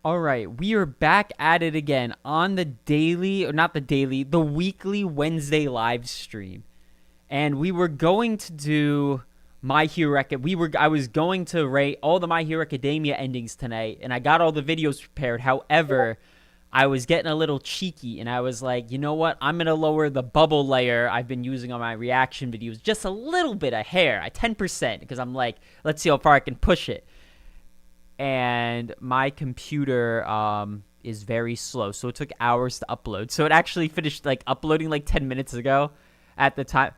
All right, we are back at it again on the daily, or not the daily, the weekly Wednesday live stream. And we were going to do My Hero I was going to rate all the My Hero Academia endings tonight, and I got all the videos prepared. However, I was getting a little cheeky, and I was like, you know what? I'm going to lower the bubble layer I've been using on my reaction videos just a little bit, a hair, at 10%, because I'm like, let's see how far I can push it. And my computer is very slow, so it took hours to upload. So it actually finished like uploading like 10 minutes ago at the time.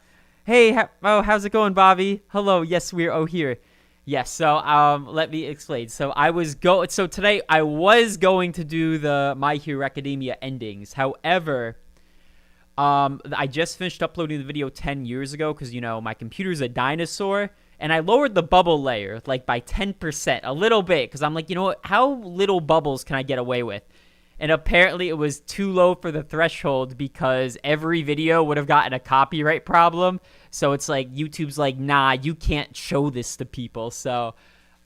Hey, how's it going, Bobby? Hello. Yes, we're here. Yes, so let me explain. So so today I was going to do the My Hero Academia endings. However, I just finished uploading the video 10 years ago because, you know, my computer's a dinosaur. And I lowered the bubble layer, like, by 10%, a little bit, because I'm like, you know what, how little bubbles can I get away with? And apparently it was too low for the threshold because every video would have gotten a copyright problem. So it's like, YouTube's like, nah, you can't show this to people. So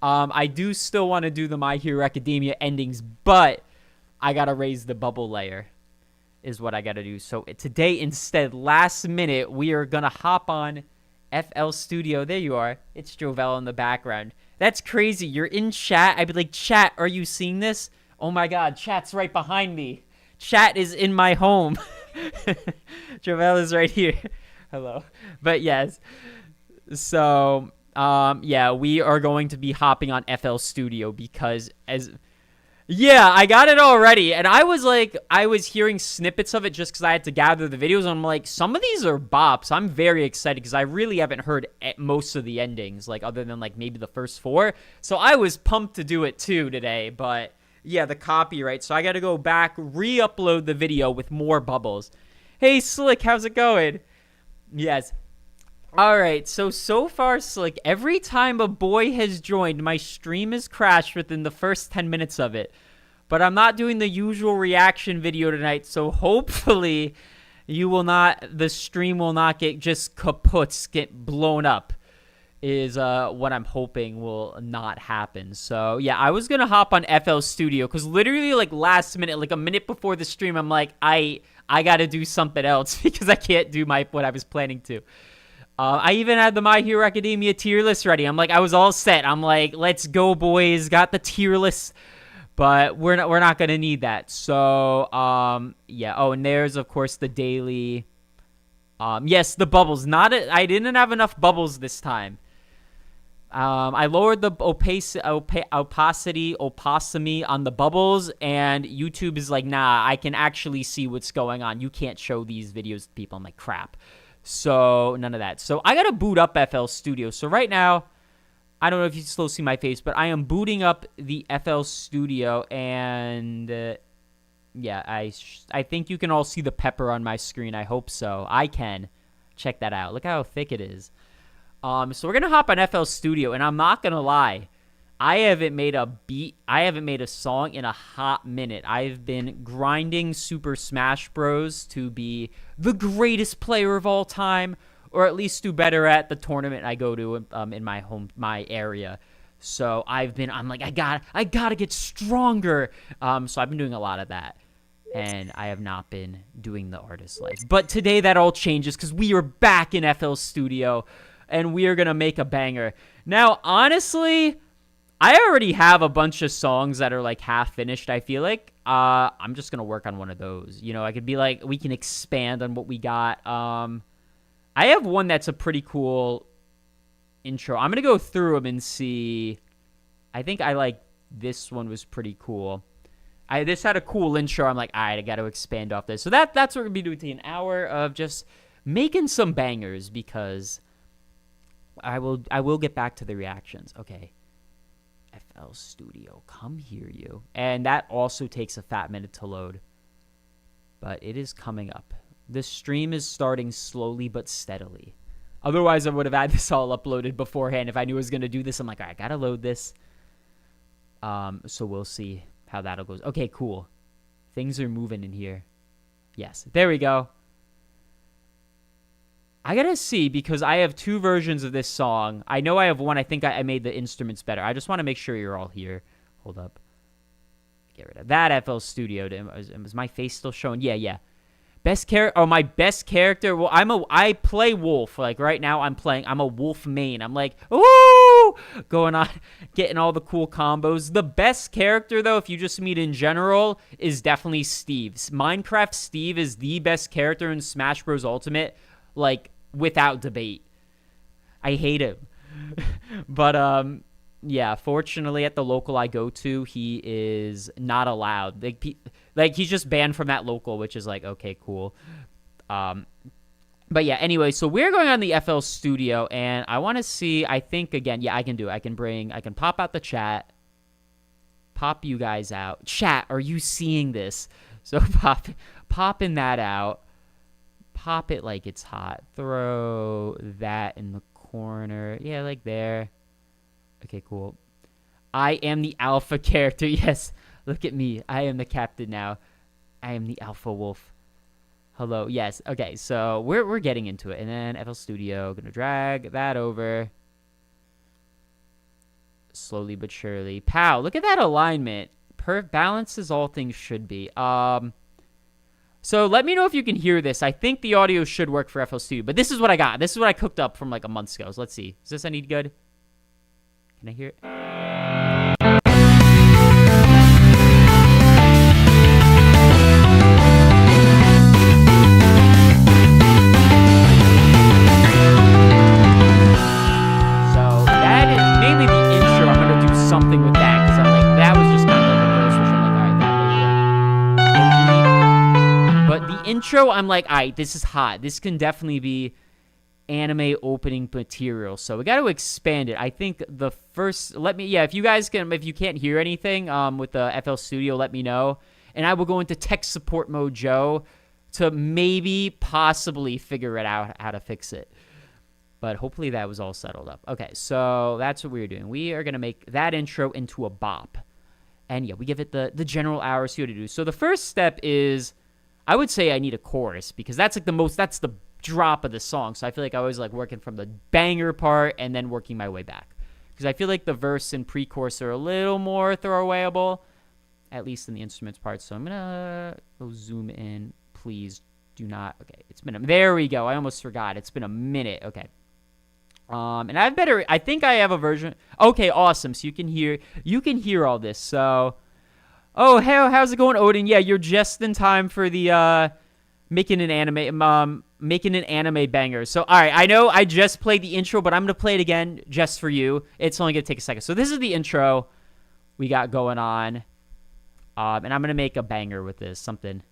I do still want to do the My Hero Academia endings, but I got to raise the bubble layer is what I got to do. So today, instead, last minute, we are going to hop on FL Studio. There you are. It's Jovel in the background. That's crazy. You're in chat. I'd be like, chat, are you seeing this? Oh my god, chat's right behind me. Chat is in my home. Jovel is right here. Hello. But yes. So, yeah, we are going to be hopping on FL Studio because yeah, I got it already, and I was hearing snippets of it just because I had to gather the videos, and I'm like, some of these are bops. I'm very excited because I really haven't heard most of the endings, like, other than, like, maybe the first 4. So I was pumped to do it, too, today, but, yeah, the copyright. So I got to go back, re-upload the video with more bubbles. Hey, Slick, how's it going? Yes. Alright, so far, Slick, every time a boy has joined, my stream has crashed within the first 10 minutes of it. But I'm not doing the usual reaction video tonight, so hopefully the stream will not get just kaputs, get blown up, is what I'm hoping will not happen. So, yeah, I was going to hop on FL Studio, because literally, like, last minute, like, a minute before the stream, I'm like, I got to do something else, because I can't do what I was planning to. I even had the My Hero Academia tier list ready. I'm like, I was all set. I'm like, let's go, boys. Got the tier list, but we're not gonna need that. So, yeah. Oh, and there's of course the daily. Yes, the bubbles. I didn't have enough bubbles this time. I lowered the opacity on the bubbles, and YouTube is like, nah, I can actually see what's going on. You can't show these videos to people. I'm like, crap. So, none of that. So, I gotta boot up FL Studio. So, right now, I don't know if you can still see my face, but I am booting up the FL Studio, and, yeah, I think you can all see the pepper on my screen. I hope so. I can. Check that out. Look how thick it is. So, we're gonna hop on FL Studio, and I'm not gonna lie. I haven't made a song in a hot minute. I've been grinding Super Smash Bros. To be the greatest player of all time, or at least do better at the tournament I go to in my area. So I'm like, I gotta get stronger. So I've been doing a lot of that, and I have not been doing the artist life. But today that all changes because we are back in FL Studio, and we are gonna make a banger. Now, honestly, I already have a bunch of songs that are, like, half finished, I feel like. I'm just going to work on one of those. You know, I could be like, we can expand on what we got. I have one that's a pretty cool intro. I'm going to go through them and see. I think this one was pretty cool. This had a cool intro. I'm like, all right, I got to expand off this. So that's what we're going to be doing today, an hour of just making some bangers, because I will get back to the reactions. Okay. FL Studio, come here, you. And that also takes a fat minute to load. But it is coming up. The stream is starting slowly but steadily. Otherwise, I would have had this all uploaded beforehand. If I knew I was going to do this, I'm like, all right, I got to load this. So we'll see how that goes. Okay, cool. Things are moving in here. Yes, there we go. I gotta see, because I have 2 versions of this song. I know I have one. I think I made the instruments better. I just want to make sure you're all here. Hold up. get rid of that FL Studio. Was my face still showing? Yeah. Best character. Oh, my best character. Well, I play Wolf. Like right now, I'm a Wolf main. I'm like, ooh, going on, getting all the cool combos. The best character though, if you just meet in general, is definitely Steve. Minecraft Steve is the best character in Smash Bros. Ultimate, like without debate. I hate him, but yeah. Fortunately, at the local I go to, he is not allowed. Like he's just banned from that local, which is like, okay, cool. But yeah, anyway, so we're going on the FL Studio, and I want to see, I think, again, yeah, I can do it. I can pop out the chat, pop you guys out. Chat, are you seeing this? So popping that out, pop it like it's hot. Throw that in the corner. Yeah, like there. Okay, cool. I am the alpha character. Yes. Look at me. I am the captain now. I am the alpha wolf. Hello. Yes. Okay, so we're getting into it. And then FL Studio. Gonna drag that over. Slowly but surely. Pow. Look at that alignment. Balance as all things should be. So let me know if you can hear this. I think the audio should work for FL Studio. But this is what I got. This is what I cooked up from like a month ago. So let's see. Is this any good? Can I hear it? Something with that, because I'm like, that was just kind of like a verse, which I'm like, all right, that may work. But the intro, I'm like, all right, this is hot. This can definitely be anime opening material. So we got to expand it. I think the first, if you guys can, if you can't hear anything with the FL Studio, let me know. And I will go into tech support mode, Joe, to maybe possibly figure it out how to fix it. But hopefully that was all settled up. Okay, so that's what we're doing. We are going to make that intro into a bop. And yeah, we give it the general hour, see what to do. So the first step is, I would say I need a chorus, because that's like that's the drop of the song. So I feel like I always like working from the banger part and then working my way back. Because I feel like the verse and pre-chorus are a little more throwawayable, at least in the instruments part. So I'm going to go zoom in. Please do not. Okay, there we go. I almost forgot. It's been a minute. Okay. And I think I have a version. Okay, awesome. So you can hear all this. So, oh, how's it going, Odin? Yeah, you're just in time for the, making an anime banger. So, all right, I know I just played the intro, but I'm going to play it again just for you. It's only going to take a second. So this is the intro we got going on. And I'm going to make a banger with this, something.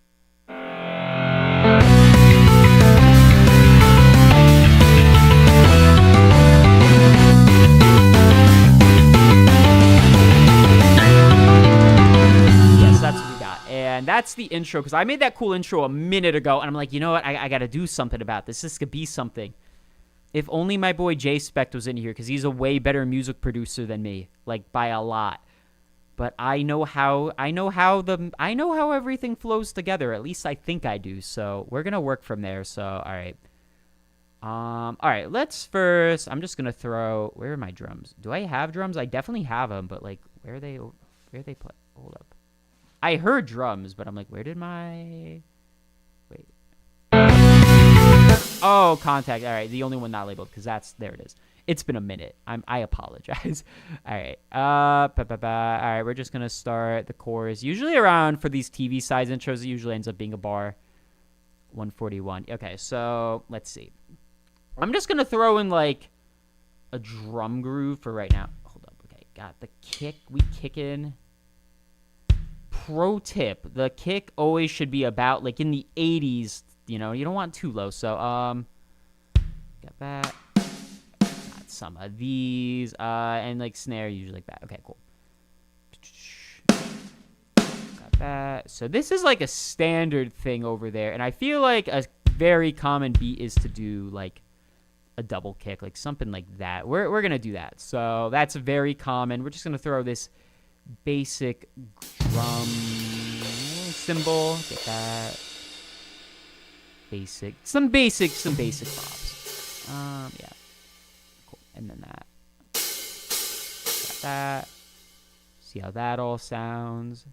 That's what we got. And that's the intro, because I made that cool intro a minute ago, and I'm like, you know what? I got to do something about this. This could be something. If only my boy J-Spect was in here, because he's a way better music producer than me, like by a lot. But I know how everything flows together. At least I think I do. So we're gonna work from there. So all right. Let's first. I'm just gonna throw. Where are my drums? Do I have drums? I definitely have them, but like, where are they play? Hold up. I heard drums, but I'm like, where did my... Wait. Oh, contact. All right, the only one not labeled, because there it is. It's been a minute. I apologize. All right. All right, we're just going to start the chorus. Usually around, for these TV size intros, it usually ends up being a bar. 141. Okay, so let's see. I'm just going to throw in, like, a drum groove for right now. Hold up. Okay, got the kick. We kick in... Pro tip, the kick always should be about like in the 80s, you know, you don't want too low. So got that, got some of these, and like snare usually like that. Okay, cool. Got that. So this is like a standard thing over there, and I feel like a very common beat is to do like a double kick, like something like that. We're gonna do that. So that's very common. We're just gonna throw this basic drum cymbal. Get that. Some basic pops. Yeah. Cool. And then that. Got that. See how that all sounds.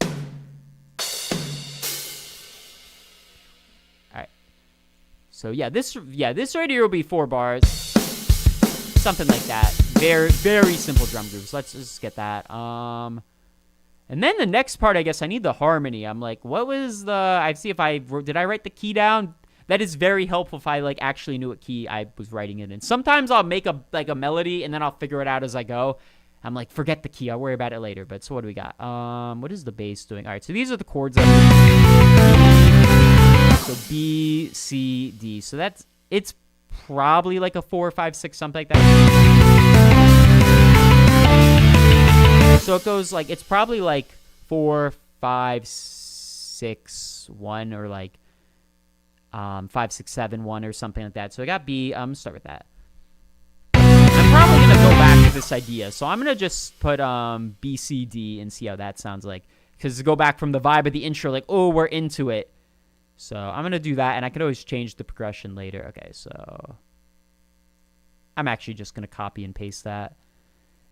So yeah, this right here will be 4 bars, something like that. Very, very simple drum grooves. Let's just get that. And then the next part, I guess I need the harmony. I'm like, what was the? I see if did I write the key down? That is very helpful if I like actually knew what key I was writing it in. Sometimes I'll make a melody and then I'll figure it out as I go. I'm like, forget the key. I'll worry about it later. But so what do we got? What is the bass doing? All right, so these are the chords. So B, C, D. So it's probably like a 4, 5, 6, something like that. So it goes like, it's probably like 4, 5, 6, 1, or like 5, 6, 7, 1, or something like that. So I got B. I'm gonna start with that. I'm probably gonna go back to this idea. So I'm gonna just put B, C, D and see how that sounds like. Because to go back from the vibe of the intro, like, oh, we're into it. So I'm going to do that, and I can always change the progression later. Okay, so I'm actually just going to copy and paste that.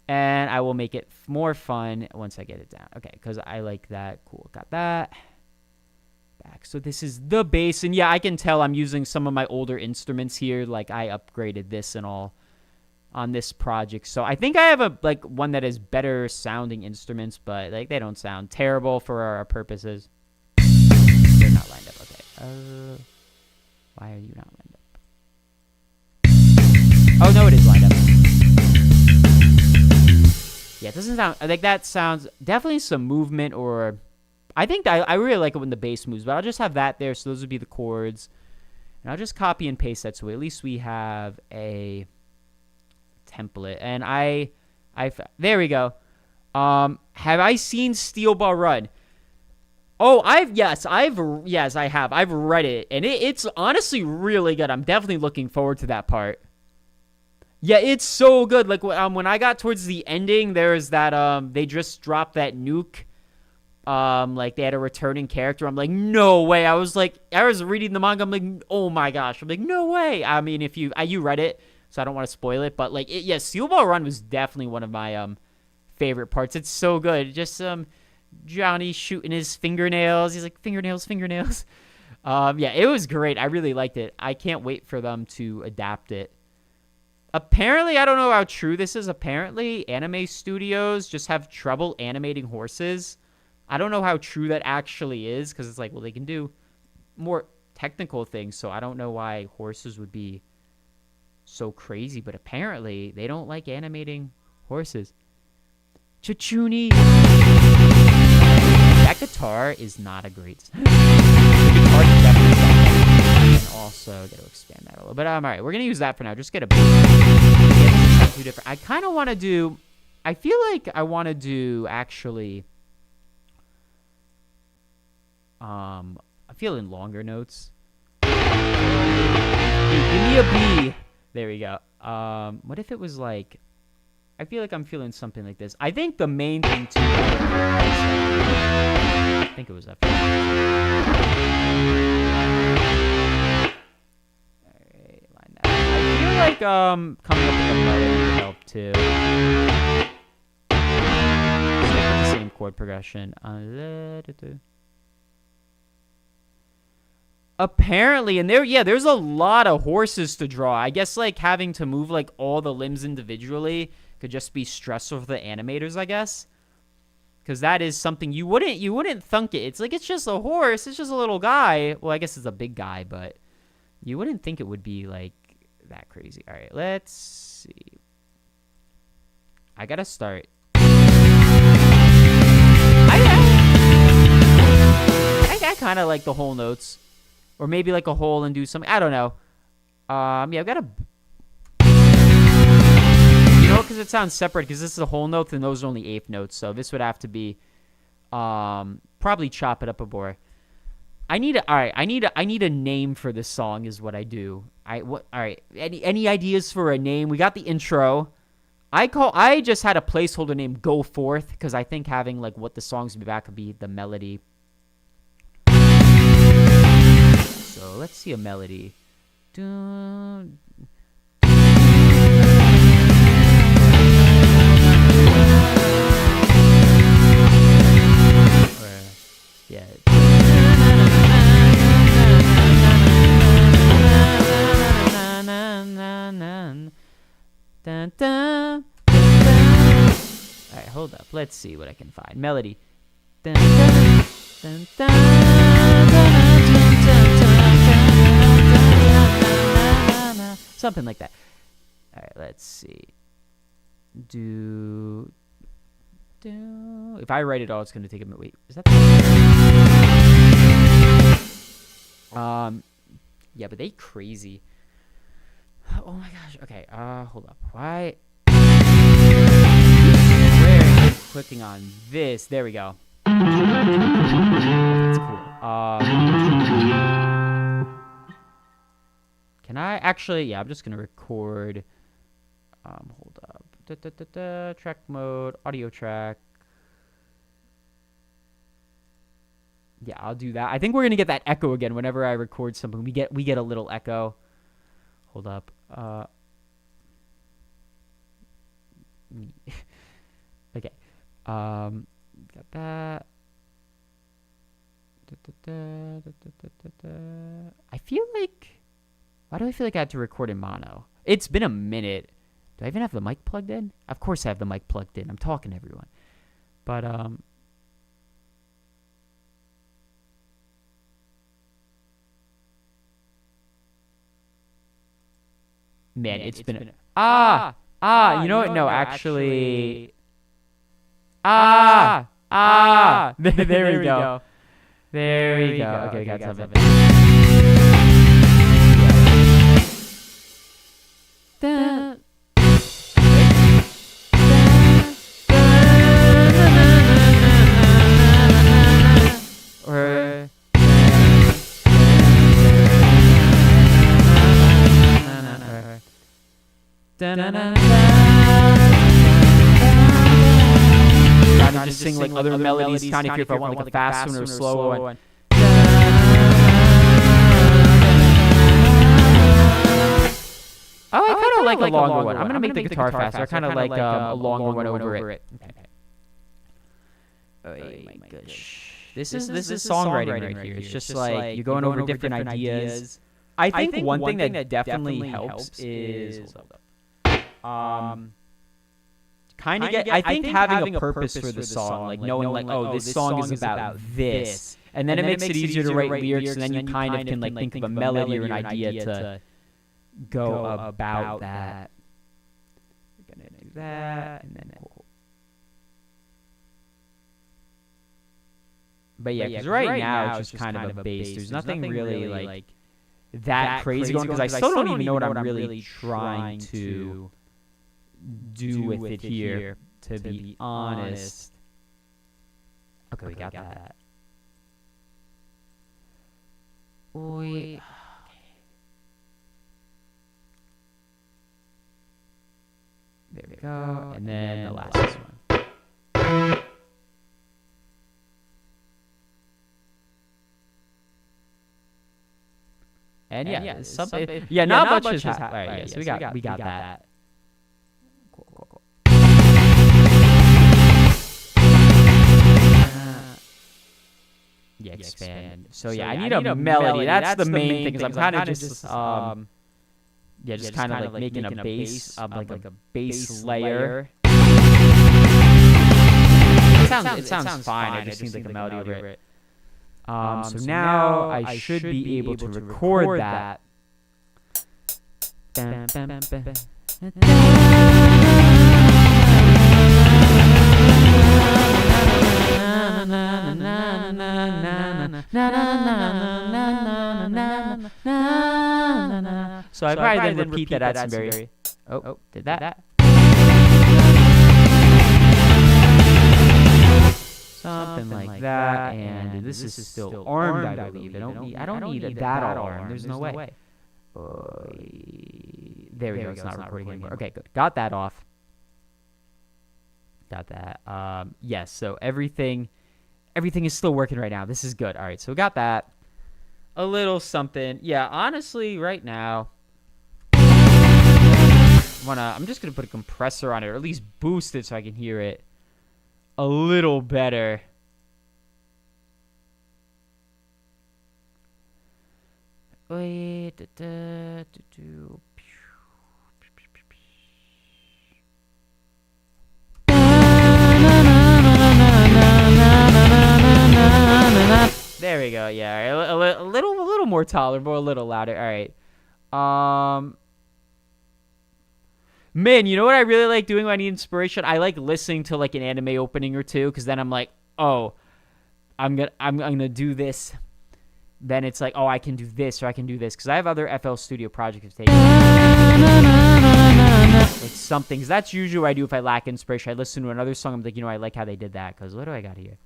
And I will make it more fun once I get it down. Okay, because I like that. Cool, got that. Back. So this is the bass. And yeah, I can tell I'm using some of my older instruments here. Like I upgraded this and all on this project. So I think I have one that has better sounding instruments, but like they don't sound terrible for our purposes. They're not lined up. Okay. Why are you not lined up? Oh no, it is lined up. Yeah, it doesn't sound like that. Sounds definitely some movement, or I think I really like it when the bass moves, but I'll just have that there. So those would be the chords, and I'll just copy and paste that. So at least we have a template. And there we go. Have I seen Steel Ball Run? Oh, yes, I have. I've read it, and it's honestly really good. I'm definitely looking forward to that part. Yeah, it's so good. Like when I got towards the ending, there's that they just dropped that nuke. Like they had a returning character. I'm like, no way. I was reading the manga. I'm like, oh my gosh. I'm like, no way. I mean, if you read it, so I don't want to spoil it, but like, Steel Ball Run was definitely one of my favorite parts. It's so good. Just Johnny shooting his fingernails. He's like, fingernails. Yeah, it was great. I really liked it. I can't wait for them to adapt it. Apparently, I don't know how true this is. Apparently, anime studios just have trouble animating horses. I don't know how true that actually is, because it's like, well, they can do more technical things, so I don't know why horses would be so crazy, but apparently they don't like animating horses. Chichuni. That guitar is not a great sound. The guitar is definitely sound. And also, got to expand that a little bit. All right, we're going to use that for now. Just get a bass. Yeah, too different. I kind of want to do, I feel like I want to do, actually, I'm feeling longer notes. Hey, give me a B. There we go. What if it was like, I feel like I'm feeling something like this. I think the main thing too, I think it was up here. Alright, line that. I feel like coming up with a melody would help too. Stick with the same chord progression. Apparently, and there's a lot of horses to draw. I guess like having to move like all the limbs individually could just be stressful for the animators, I guess. Because that is something you wouldn't thunk it. It's like, it's just a horse. It's just a little guy. Well, I guess it's a big guy, but you wouldn't think it would be like that crazy. All right, let's see. I gotta start. I kind of like the whole notes. Or maybe like a whole and do something. I don't know. Yeah, I've got to... You know, because it sounds separate, because this is a whole note and those are only eighth notes. So this would have to be... probably chop it up a more. I need a name for this song is what I do. All right. Any ideas for a name? We got the intro. I just had a placeholder named Go Forth, because I think having like what the songs would be back would be the melody. So let's see a melody. Dun. Yeah. hold up. Let's see what I can find. Melody. Dun, dun, dun, dun, dun, something like that. All right, let's see. If I write it all, it's going to take a minute. Wait, is that? Yeah, but they crazy. Oh my gosh. Okay. Hold up. Why? Where is clicking on this? There we go. That's cool. Can I actually? Yeah, I'm just gonna record. Hold up. Track mode, audio track. Yeah, I'll do that. I think we're gonna get that echo again whenever I record something. We get a little echo. Hold up. Okay. Got that. I feel like. Why do I feel like I had to record in mono? It's been a minute. Do I even have the mic plugged in? Of course I have the mic plugged in. I'm talking to everyone. But man, it's been you know what? No, actually there we go. There we go. Okay, got something. Trying to just sing like other melodies, kind of if I want like a fast one or a slow one. Oh, I kind of like a longer one. I'm gonna make the guitar faster. I kind of like a longer one over it. Okay. Oh my gosh. This is songwriting right here. It's just like you're going over different ideas. I think one thing that definitely helps is kind of get. I think having a purpose for the song, like knowing like, oh, this song is about this, and then it makes it easier to write lyrics, and then you kind of can like think of a melody or an idea to go about that. We're gonna do that, and then. But yeah, because right now it's just kind of a bass. There's nothing really like that crazy going, because I still don't even know what I'm really trying to do with it here, to be honest. Okay, we got that. Wait. There we go. And then the last one. And yeah, something. Yeah, not much has happened. All right, yeah, so we got that. Cool. Yeah, expand. So yeah, I need a melody. That's the main thing. Because I'm kind of just just kind of like making a bass, like a bass layer. It sounds fine. I just need like a melody over it. So now I should be able to record that. So I probably then repeat that at some very. Oh, did that? Something like that, and this is still armed, I believe. I don't need that all armed. There's no way. There we go. It's not recording anymore. Okay, good. Got that off. Got that. Yes. So everything is still working right now. This is good. All right. So we got that. A little something. Yeah. Honestly, right now, I'm just gonna put a compressor on it, or at least boost it so I can hear it a little better. Wait, go. Yeah, a little more tolerable, a little louder. All right. Man, you know what I really like doing when I need inspiration? I like listening to like an anime opening or two, because then I'm like, oh, I'm gonna do this. Then it's like, oh, I can do this or I can do this, because I have other FL Studio projects taking like something. Because that's usually what I do if I lack inspiration. I listen to another song. I'm like, I like how they did that. Because what do I got here?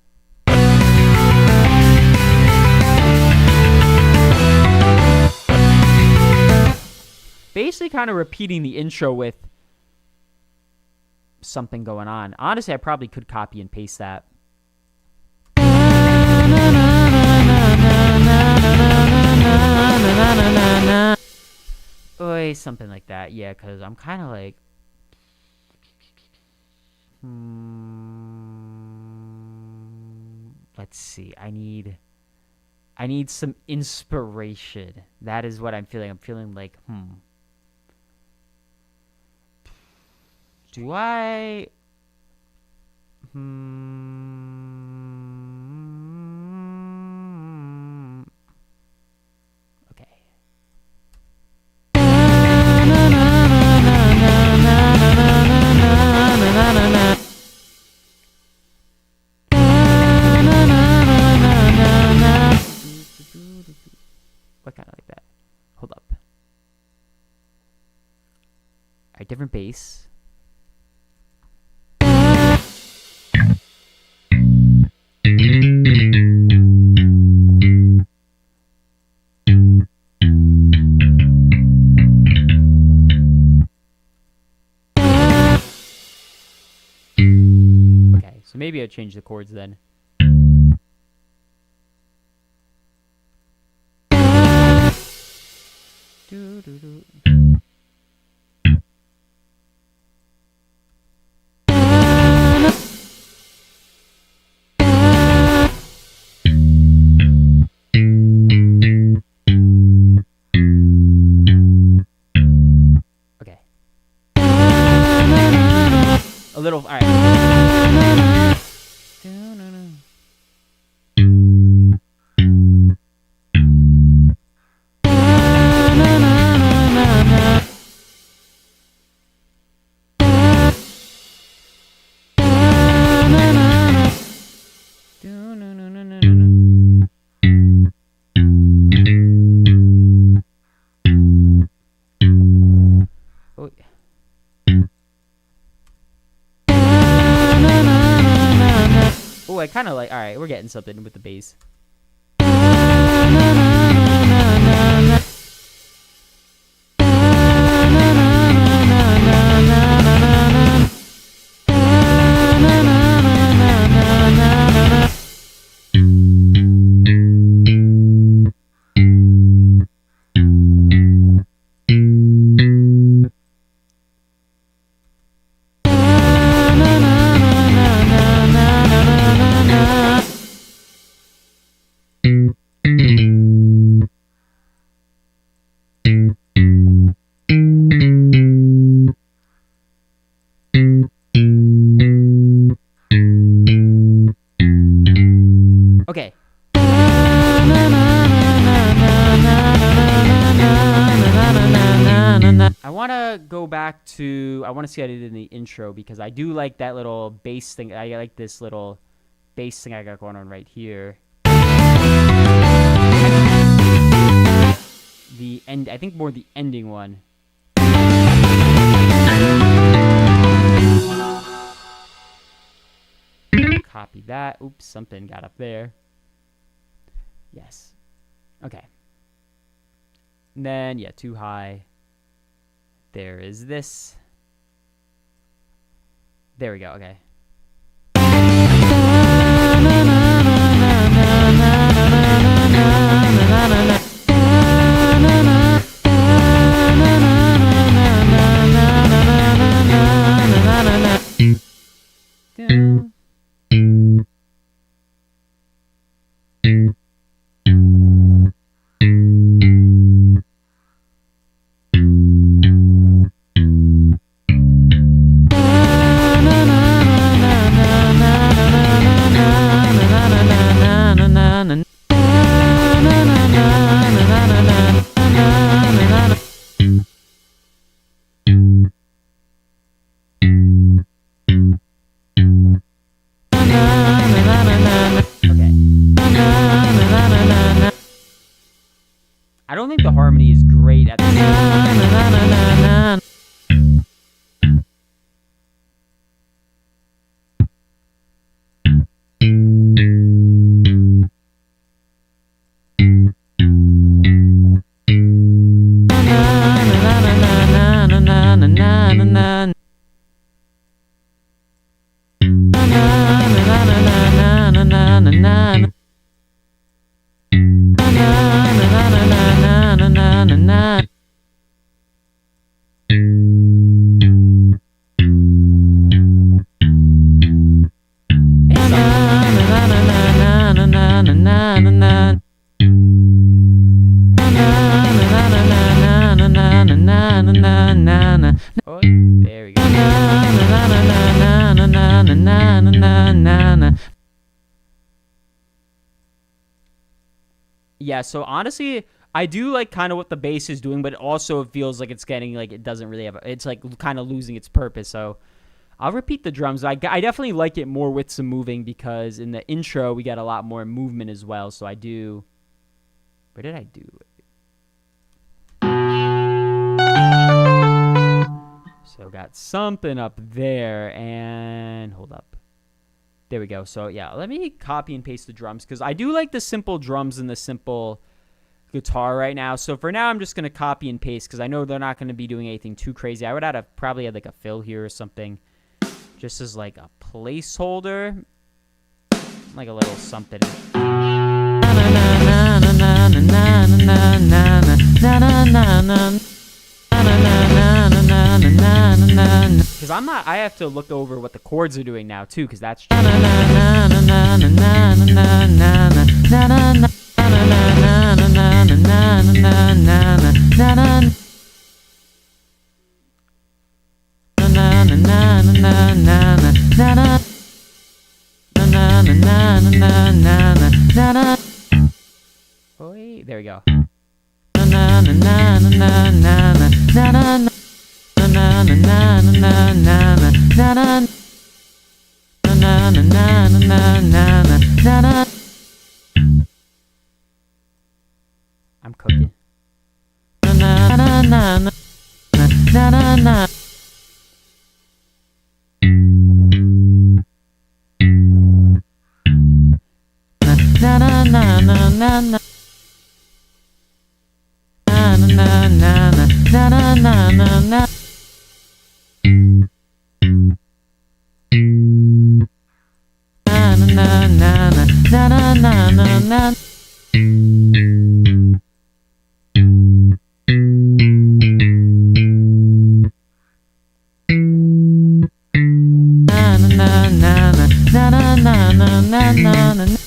Basically, kind of repeating the intro with something going on. Honestly, I probably could copy and paste that. Oy, something like that. Yeah, because I'm kind of like, let's see. I need some inspiration. That is what I'm feeling. I'm feeling like, do I? Okay. What kind of like that? Hold up. All right, different bass. Okay, so maybe I'll change the chords then. Okay. A little, all right. Oh, I kind of like, all right, we're getting something with the bass. Okay. I want to go back to, I want to see how I did in the intro, because I do like that little bass thing. I like this little bass thing I got going on right here. The end, I think more the ending one. Copy that. Oops, something got up there. Yes. Okay. And then, yeah, too high. There is this. There we go. Okay. I don't think the harmony is great at the Oh, there we go. Yeah, so honestly, I do like kind of what the bass is doing, but also it feels like it's getting like it doesn't really have. It's like kind of losing its purpose. So I'll repeat the drums. I definitely like it more with some moving because in the intro we got a lot more movement as well. So I do. Where did I do it? So got something up there, and hold up. There we go. So yeah, let me copy and paste the drums because I do like the simple drums and the simple guitar right now. So for now, I'm just going to copy and paste because I know they're not going to be doing anything too crazy. I would probably add like a fill here or something just as like a placeholder, like a little something. Because I have to look over what the chords are doing now too, because that's oh, wait, there we go. I'm cooking.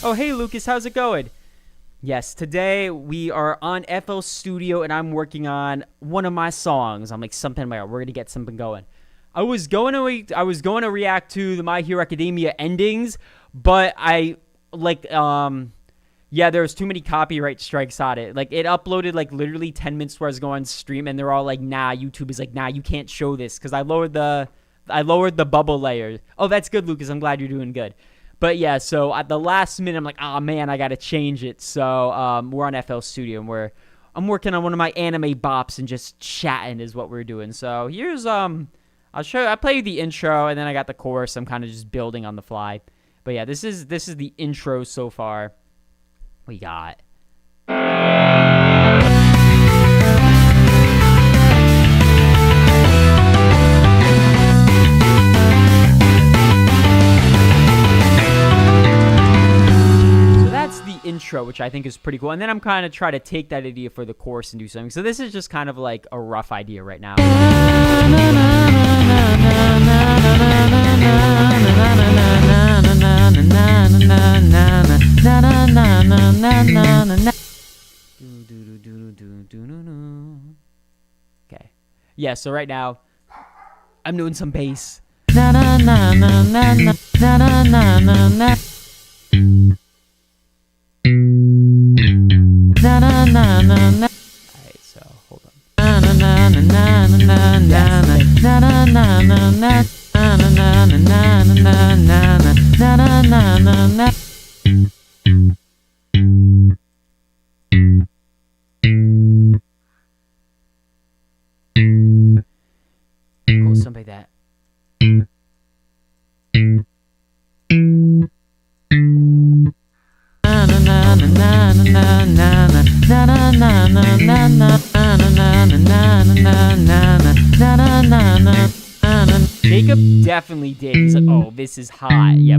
Oh, hey, Lucas, how's it going? Yes, today we are on FL Studio, and I'm working on one of my songs. I'm like, we're going to get something going. I was going to react to the My Hero Academia endings, but yeah, there was too many copyright strikes on it. Like, it uploaded, like, literally 10 minutes where I was going to stream, and they're all like, nah, YouTube is like, nah, you can't show this, because I lowered the bubble layer. Oh, that's good, Lucas. I'm glad you're doing good. But yeah, so at the last minute, I'm like, oh man, I gotta change it. So we're on FL Studio, and I'm working on one of my anime bops and just chatting is what we're doing. So here's I'll play you the intro, and then I got the chorus. I'm kind of just building on the fly. But yeah, this is the intro so far. We got. Intro, which I think is pretty cool, and then I'm kind of trying to take that idea for the chorus and do something. So this is just kind of like a rough idea right now. Okay, yeah. So right now, I'm doing some bass. Alright, so hold on. something like that. Jacob definitely did. He's like, oh, this is hot. Yeah.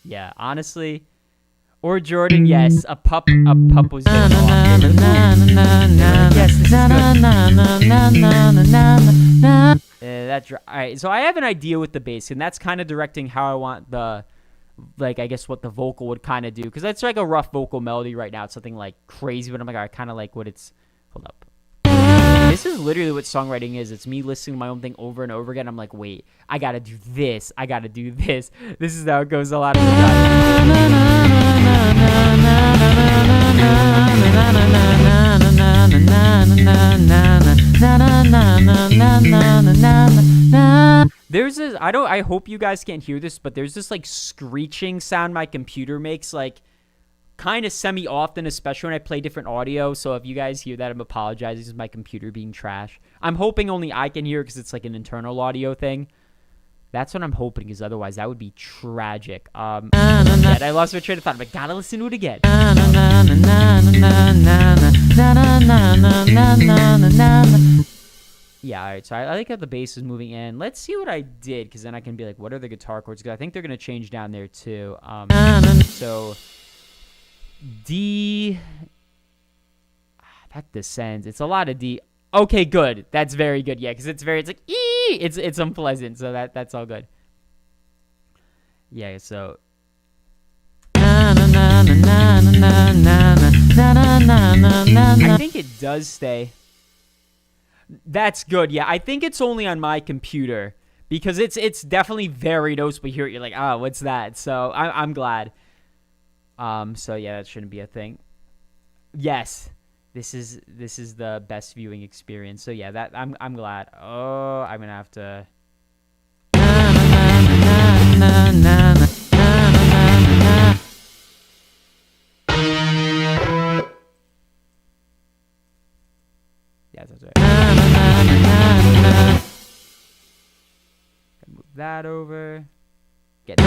Yeah, honestly. Or Jordan, yes. A pup was going off. Yes, this is good. All right, so I have an idea with the bass, and that's kind of directing how I want the, like, I guess what the vocal would kind of do. Because that's like a rough vocal melody right now. It's something like crazy, but I'm like, I kind of like what it's, hold up. This is literally what songwriting is. It's me listening to my own thing over and over again. I'm like, wait, I got to do this. I got to do this. This is how it goes a lot of the time. There's this, I hope you guys can't hear this, but there's this like screeching sound my computer makes, like kind of semi-often, especially when I play different audio. So if you guys hear that, I'm apologizing. This is my computer being trash. I'm hoping only I can hear it because it's like an internal audio thing. That's what I'm hoping, because otherwise that would be tragic. Yeah, I lost my train of thought, but gotta listen to it again. Yeah, all right, so I like how the bass is moving in. Let's see what I did, because then I can be like, what are the guitar chords? Because I think they're going to change down there, too. So, D. That descends. It's a lot of D. Okay, good. That's very good. Yeah, because it's like, ee! It's unpleasant, so that's all good. Yeah, so. I think it does stay. That's good. Yeah, I think it's only on my computer, because it's definitely very noticeable. Here, you're like, oh, what's that? So I'm glad. So yeah, that shouldn't be a thing. Yes, this is the best viewing experience. So yeah, that I'm glad. Oh, I'm gonna have to. Yeah, that's right. Move that over. Get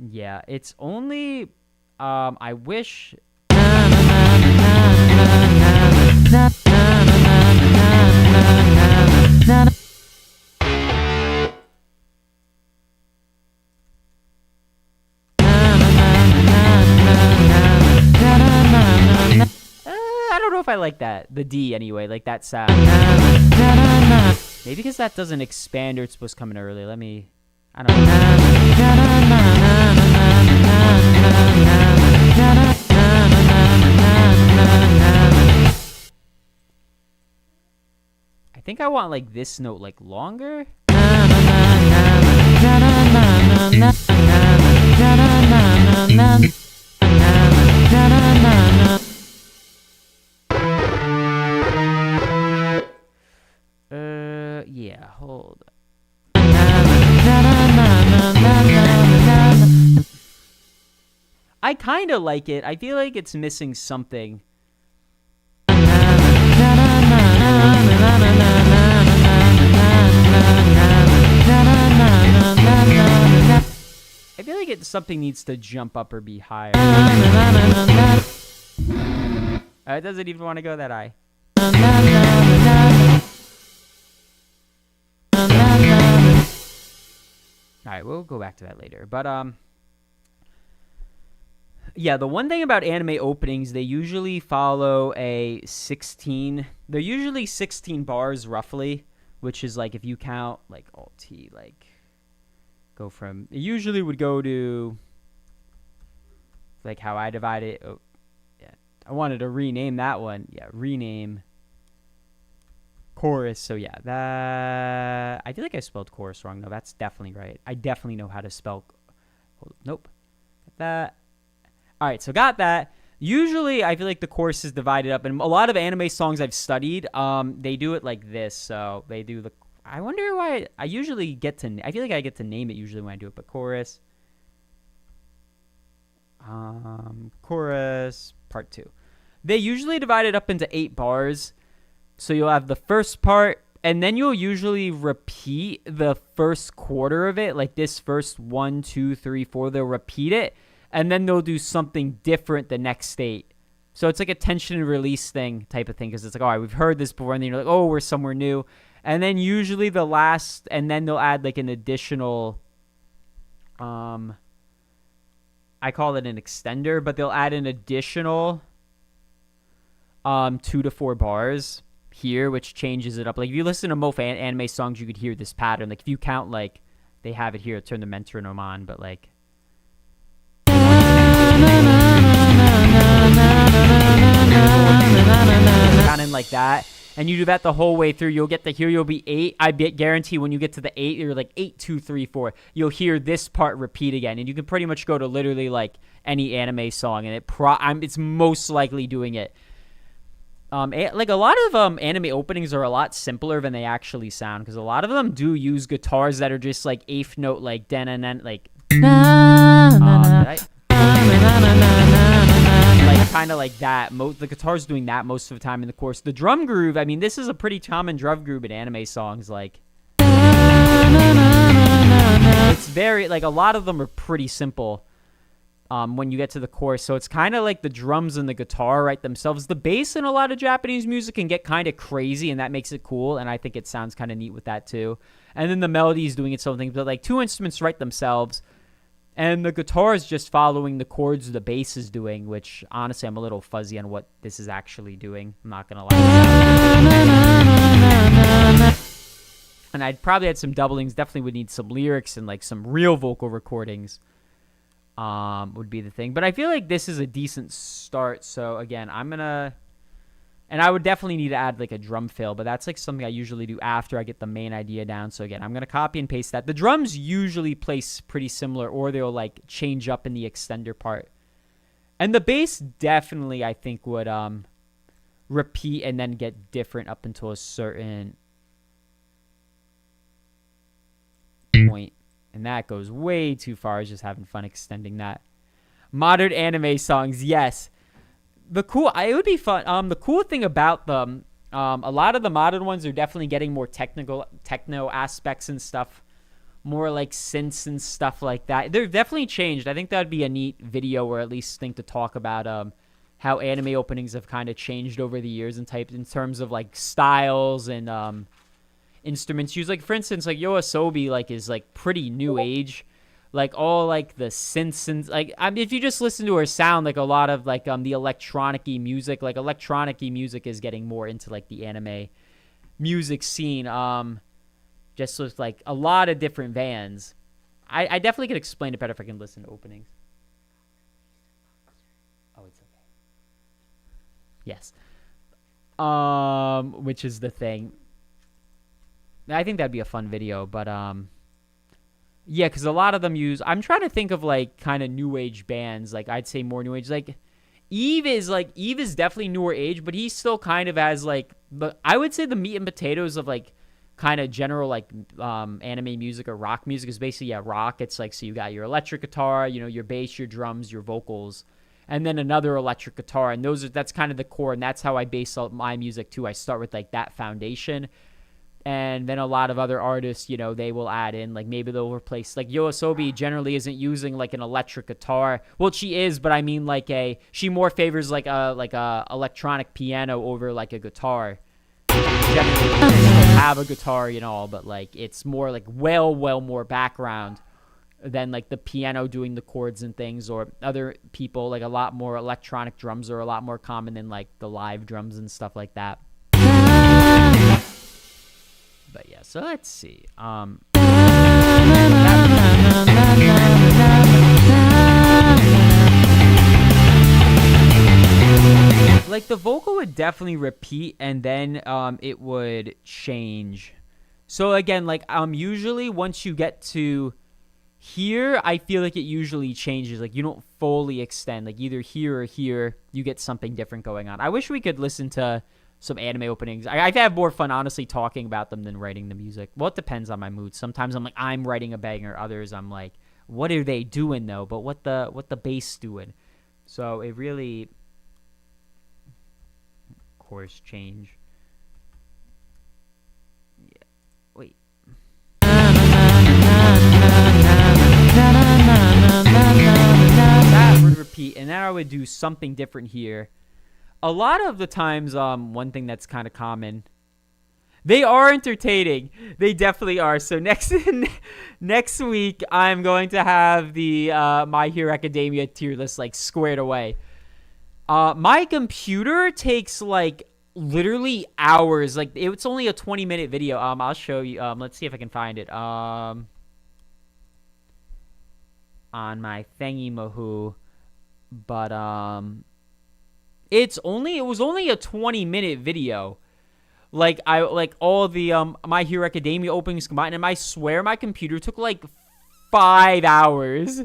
yeah, it's only I wish I don't know if I like that. The D anyway, like that sound. Maybe because that doesn't expand, or it's supposed to come in early. Let me, I don't know. I think I want like this note like longer. Yeah, hold on. I kind of like it. I feel like it's missing something. I feel like something needs to jump up or be higher. It doesn't even want to go that high. All right, we'll go back to that later. But yeah, the one thing about anime openings, they usually follow a 16. They're usually 16 bars roughly, which is like if you count like Alt-T, like go from, it usually would go to like how I divide it. Oh, yeah, I wanted to rename that one. Yeah, rename chorus. So yeah, that, I feel like I spelled chorus wrong though. That's definitely right. I definitely know how to spell. Nope. That. All right, so got that. Usually, I feel like the chorus is divided up, and a lot of anime songs I've studied, they do it like this. So they do the. I wonder why. I usually get to. I feel like I get to name it usually when I do it, but chorus. Chorus part 2. They usually divide it up into 8 bars. So you'll have the first part, and then you'll usually repeat the first quarter of it, like this first 1, 2, 3, 4. They'll repeat it, and then they'll do something different the next 8. So it's like a tension and release thing type of thing, because it's like, all right, we've heard this before, and then you're like, oh, we're somewhere new. And then usually the last, and then they'll add like an additional, I call it an extender, but they'll add an additional 2 to 4 bars here, which changes it up. Like if you listen to most anime songs, you could hear this pattern. Like if you count, like they have it here, turn the metronome on, but like counting like that, and you do that the whole way through, you'll get to here, you'll be 8. I guarantee when you get to the 8, you're like 8, 2, 3, 4. You'll hear this part repeat again, and you can pretty much go to literally like any anime song, and it's most likely doing it. Like a lot of anime openings are a lot simpler than they actually sound, because a lot of them do use guitars that are just like eighth note, like like like kind of like that. The guitar's doing that most of the time in the chorus. The drum groove, I mean, this is a pretty common drum groove in anime songs. Like it's very, like a lot of them are pretty simple when you get to the chorus. So it's kind of like the drums and the guitar right themselves. The bass in a lot of Japanese music can get kind of crazy, and that makes it cool, and I think it sounds kind of neat with that too. And then the melody is doing its own thing, but like 2 instruments write themselves, and the guitar is just following the chords the bass is doing, which honestly I'm a little fuzzy on what this is actually doing. I'm not gonna lie. And I'd probably add some doublings. Definitely would need some lyrics and like some real vocal recordings. Would be the thing. But I feel like this is a decent start. So again, and I would definitely need to add like a drum fill, but that's like something I usually do after I get the main idea down. So again, I'm going to copy and paste that. The drums usually place pretty similar, or they'll like change up in the extender part. And the bass definitely, I think, would repeat and then get different up until a certain point. And that goes way too far. I was just having fun extending that. Modern anime songs, yes. It would be fun. The cool thing about them, a lot of the modern ones are definitely getting more techno aspects and stuff, more like synths and stuff like that. They've definitely changed. I think that'd be a neat video, or at least thing to talk about how anime openings have kind of changed over the years in terms of like styles and instruments used. Like for instance, like Yoasobi like is like pretty new age. Like all like the synths and like, I mean, if you just listen to her sound, like a lot of like the electronic-y music, like electronic-y music is getting more into like the anime music scene. Just with like a lot of different bands. I definitely could explain it better if I can listen to openings. Oh, it's okay. Yes. Which is the thing. I think that'd be a fun video, but yeah, because a lot of them I'm trying to think of like kind of new age bands. Like I'd say more new age. Like Eve is definitely newer age, but he still kind of has like I would say the meat and potatoes of like kind of general like anime music or rock music is basically rock. It's like, so you got your electric guitar, you know, your bass, your drums, your vocals, and then another electric guitar, and that's kind of the core, and that's how I base out my music too. I start with like that foundation. And then a lot of other artists, you know, they will add in, like maybe they'll replace, like Yoasobi generally isn't using like an electric guitar. Well, she is, but I mean like she more favors like a electronic piano over like a guitar. Generally, they still have a guitar, you know, but like it's more like well more background than like the piano doing the chords and things, or other people, like a lot more electronic drums are a lot more common than like the live drums and stuff like that. But yeah, so let's see. Like the vocal would definitely repeat, and then it would change. So again, like usually once you get to here, I feel like it usually changes. Like you don't fully extend. Like either here or here, you get something different going on. I wish we could listen to some anime openings. I've had more fun, honestly, talking about them than writing the music. Well, it depends on my mood. Sometimes I'm like, I'm writing a banger. Others, I'm like, what are they doing though? But what the base doing? So it really, course change. Yeah. Wait. That would repeat, and then I would do something different here. A lot of the times, one thing that's kind of common. They are entertaining. They definitely are. So next week, I'm going to have the My Hero Academia tier list like squared away. My computer takes like literally hours. Like it's only a 20-minute video. I'll show you. Let's see if I can find it. On my thingy mahoo, but it was only a 20-minute video. Like all the My Hero Academia openings combined, and I swear my computer took like 5 hours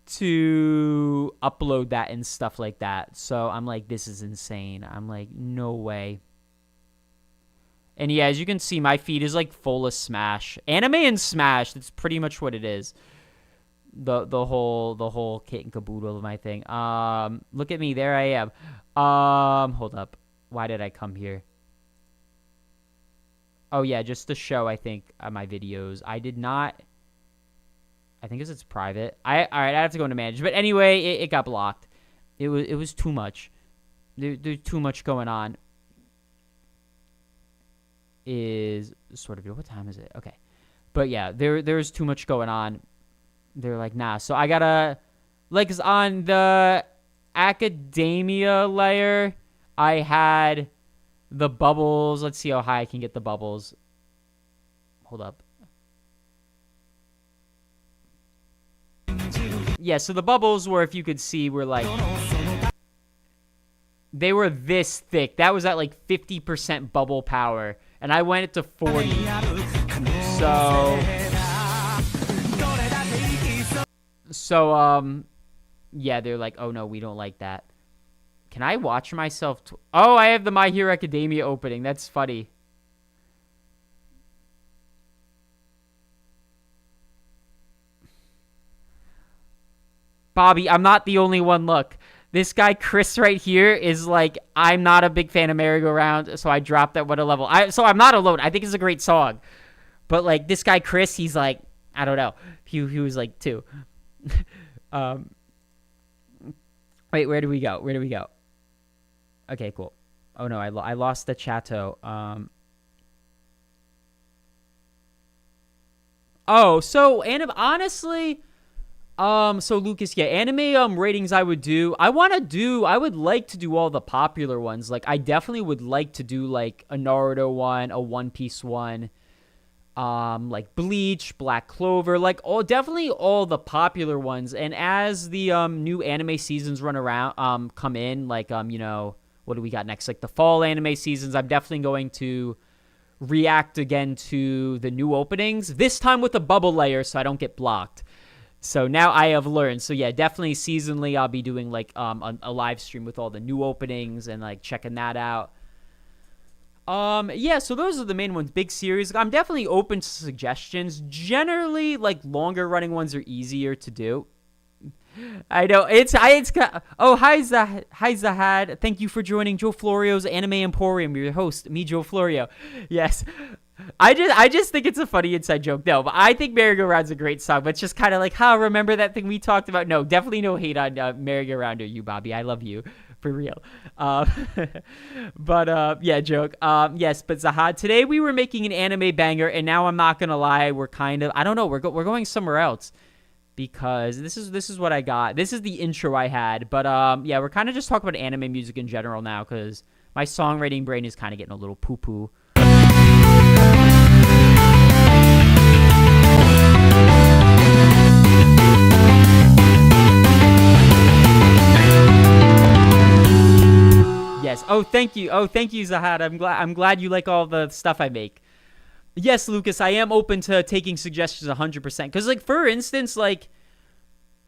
to upload that and stuff like that. So I'm like, this is insane. I'm like, no way. And yeah, as you can see, my feed is like full of Smash, anime and Smash. That's pretty much what it is. The whole kit and caboodle of my thing. Look at me, there I am. Hold up. Why did I come here? Oh yeah, just to show, I think, my videos. I did not. I think it's private. All right, I have to go into manage. But anyway, it got blocked. It was too much. There's too much going on. Is sort of what time is it? Okay, but yeah, there's too much going on. They're like, nah. So I gotta, like, on the academia layer, I had the bubbles. Let's see how high I can get the bubbles. Hold up. Yeah, so the bubbles were, if you could see, were like, they were this thick. That was at like 50% bubble power, and I went it to 40. So yeah, they're like, oh no, we don't like that. Can I watch myself? Oh, I have the My Hero Academia opening. That's funny. Bobby, I'm not the only one. Look, this guy Chris right here is like, I'm not a big fan of merry-go-round, so I dropped that one a level. So I'm not alone. I think it's a great song, but like this guy Chris, he's like, I don't know. He was like 2. Wait, where do we go? Okay, cool. Oh no, I lost the chateau. Oh, so honestly, so Lucas, yeah, anime ratings I would like to do all the popular ones. Like I definitely would like to do like a Naruto one, a One Piece one, like Bleach, Black Clover, like definitely all the popular ones. And as the new anime seasons run around, come in, like you know, what do we got next? Like the fall anime seasons, I'm definitely going to react again to the new openings. This time with a bubble layer, so I don't get blocked. So now I have learned. So yeah, definitely seasonally, I'll be doing like a live stream with all the new openings and like checking that out. Yeah, so those are the main ones. Big series. I'm definitely open to suggestions. Generally, like longer running ones are easier to do. I know oh, hi Zahad. Thank you for joining Joe Florio's Anime Emporium. Your host, me, Joe Florio. Yes. I just think it's a funny inside joke. No, but I think Merry-Go-Round's a great song. But it's just kind of like, remember that thing we talked about? No, definitely no hate on Merry-Go-Round or you, Bobby. I love you. For real. But yeah, joke. Yes, but Zahad, today we were making an anime banger, and now I'm not gonna lie, we're kind of, I don't know, we're going somewhere else because this is what I got. This is the intro I had, but yeah, we're kind of just talking about anime music in general now because my songwriting brain is kind of getting a little poo poo. Yes. Oh, thank you. Zahad. I'm glad you like all the stuff I make. Yes, Lucas, I am open to taking suggestions 100%. Because, like, for instance, like,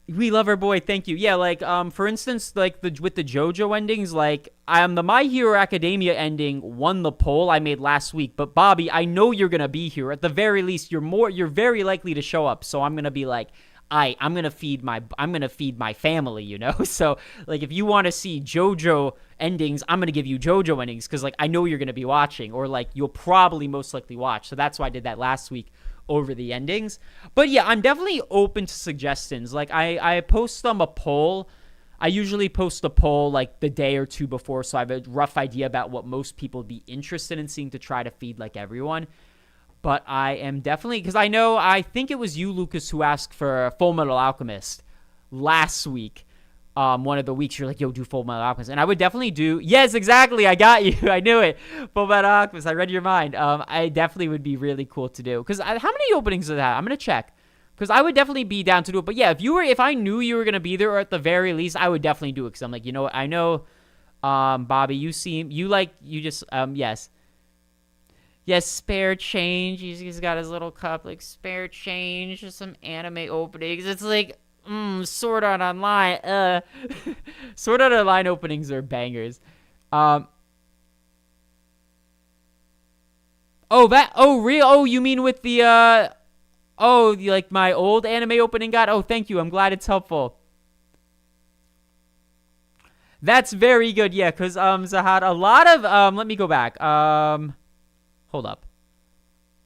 we love our boy. Thank you. Yeah, like, for instance, like, with the JoJo endings, like, the My Hero Academia ending won the poll I made last week. But, Bobby, I know you're going to be here. At the very least, you're very likely to show up. So I'm going to be like, I'm gonna feed my family, you know. So like, if you want to see JoJo endings, I'm gonna give you JoJo endings because like I know you're gonna be watching, or like you'll probably most likely watch. So that's why I did that last week over the endings. But yeah, I'm definitely open to suggestions. Like I post a poll. I usually post a poll like the day or two before, so I have a rough idea about what most people would be interested in seeing to try to feed like everyone. But I am definitely, because I think it was you, Lucas, who asked for Full Metal Alchemist last week. One of the weeks you're like, yo, do Full Metal Alchemist. And I would definitely do, yes, exactly, I got you, I knew it. Full Metal Alchemist, I read your mind. I definitely would be really cool to do. Because how many openings does it have? I'm going to check. Because I would definitely be down to do it. But yeah, if I knew you were going to be there, or at the very least, I would definitely do it. Because I'm like, you know what, I know, Bobby, yes. Yes, spare change. He's got his little cup, like, spare change, some anime openings. It's like, Sword Art Online. Sword Art Online openings are bangers. You mean with the, like my old anime opening got? Oh, thank you. I'm glad it's helpful. That's very good, yeah, because, Zahad, a lot of, let me go back. Hold up.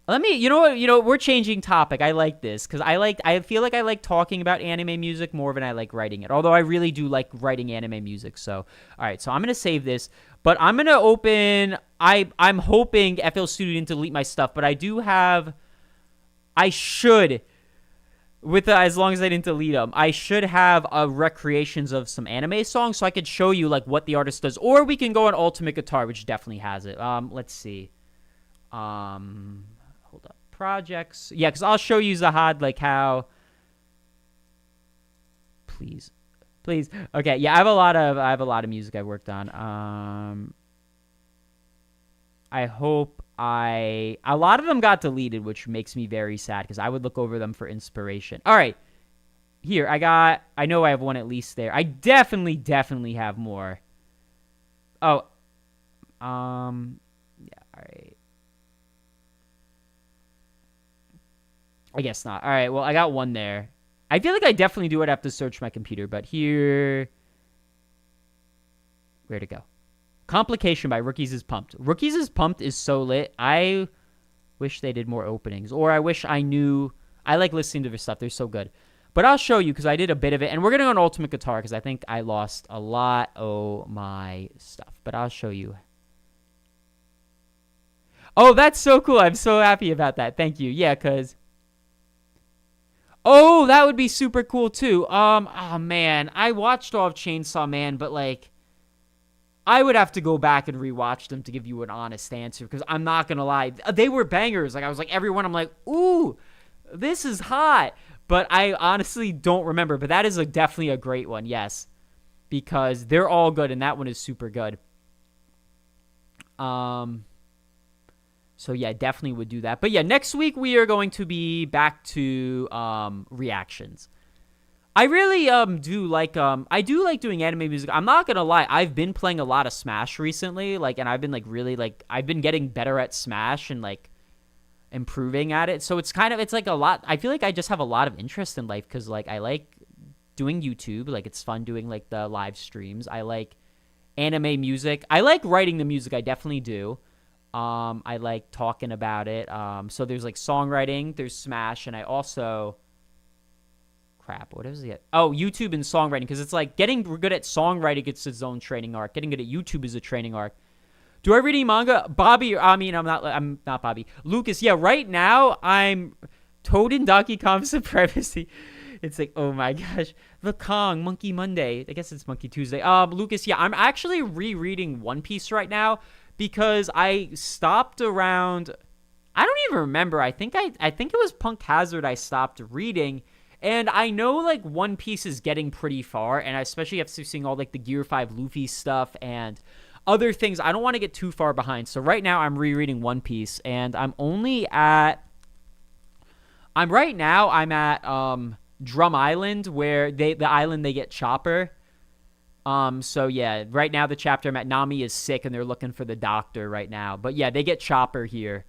You know what, we're changing topic. I like this, because I feel like I like talking about anime music more than I like writing it, although I really do like writing anime music. So, all right, so I'm going to save this, but I'm going to open, I'm hoping FL Studio didn't delete my stuff, but I should, as long as I didn't delete them, I should have recreations of some anime songs, so I could show you like what the artist does, or we can go on Ultimate Guitar, which definitely has it. Let's see. Hold up. Projects. Yeah, because I'll show you, Zahad, like how. Please. Okay. Yeah, I have a lot of music I've worked on. I hope a lot of them got deleted, which makes me very sad because I would look over them for inspiration. All right. Here, I know I have one at least there. I definitely have more. Oh. Yeah, all right. I guess not. All right, well, I got one there. I feel like I definitely do. I'd have to search my computer, but here... Where'd it go? Complication by Rookies is Pumped. Rookies is Pumped is so lit. I wish they did more openings, or I wish I knew... I like listening to their stuff. They're so good. But I'll show you, because I did a bit of it, and we're going to go on Ultimate Guitar, because I think I lost a lot of my stuff. But I'll show you. Oh, that's so cool. I'm so happy about that. Thank you. Yeah, because... Oh, that would be super cool too. Oh man, I watched all of Chainsaw Man, but like, I would have to go back and rewatch them to give you an honest answer, because I'm not gonna lie, they were bangers. Like I was like, everyone, I'm like, ooh, this is hot. But I honestly don't remember. But that is definitely a great one, yes, because they're all good, and that one is super good. So, yeah, definitely would do that. But, yeah, next week we are going to be back to reactions. I really do like doing anime music. I'm not going to lie. I've been playing a lot of Smash recently. Like, and I've been, like, really, like, I've been getting better at Smash and, like, improving at it. So it's like a lot. I feel like I just have a lot of interest in life because, like, I like doing YouTube. Like, it's fun doing, like, the live streams. I like anime music. I like writing the music. I definitely do. I like talking about it. So there's like songwriting, there's Smash, and I also what is it? Oh, YouTube and songwriting, because it's like getting good at songwriting, it's its own training arc. Getting good at YouTube is a training arc. Do I read any manga? Bobby, I'm not Bobby. Lucas, yeah, right now I'm Toad and Donkey Kong Supremacy. It's like, oh my gosh. The Kong, Monkey Monday. I guess it's Monkey Tuesday. Lucas, yeah, I'm actually rereading One Piece right now. Because I stopped around, I don't even remember. I think it was Punk Hazard I stopped reading, and I know like One Piece is getting pretty far, and I especially after seeing all like the Gear 5 Luffy stuff and other things. I don't want to get too far behind. So right now I'm rereading One Piece, and I'm at Drum Island, where the island they get Chopper. So yeah, right now the chapter I'm at, Nami is sick and they're looking for the doctor right now. But yeah, they get Chopper here.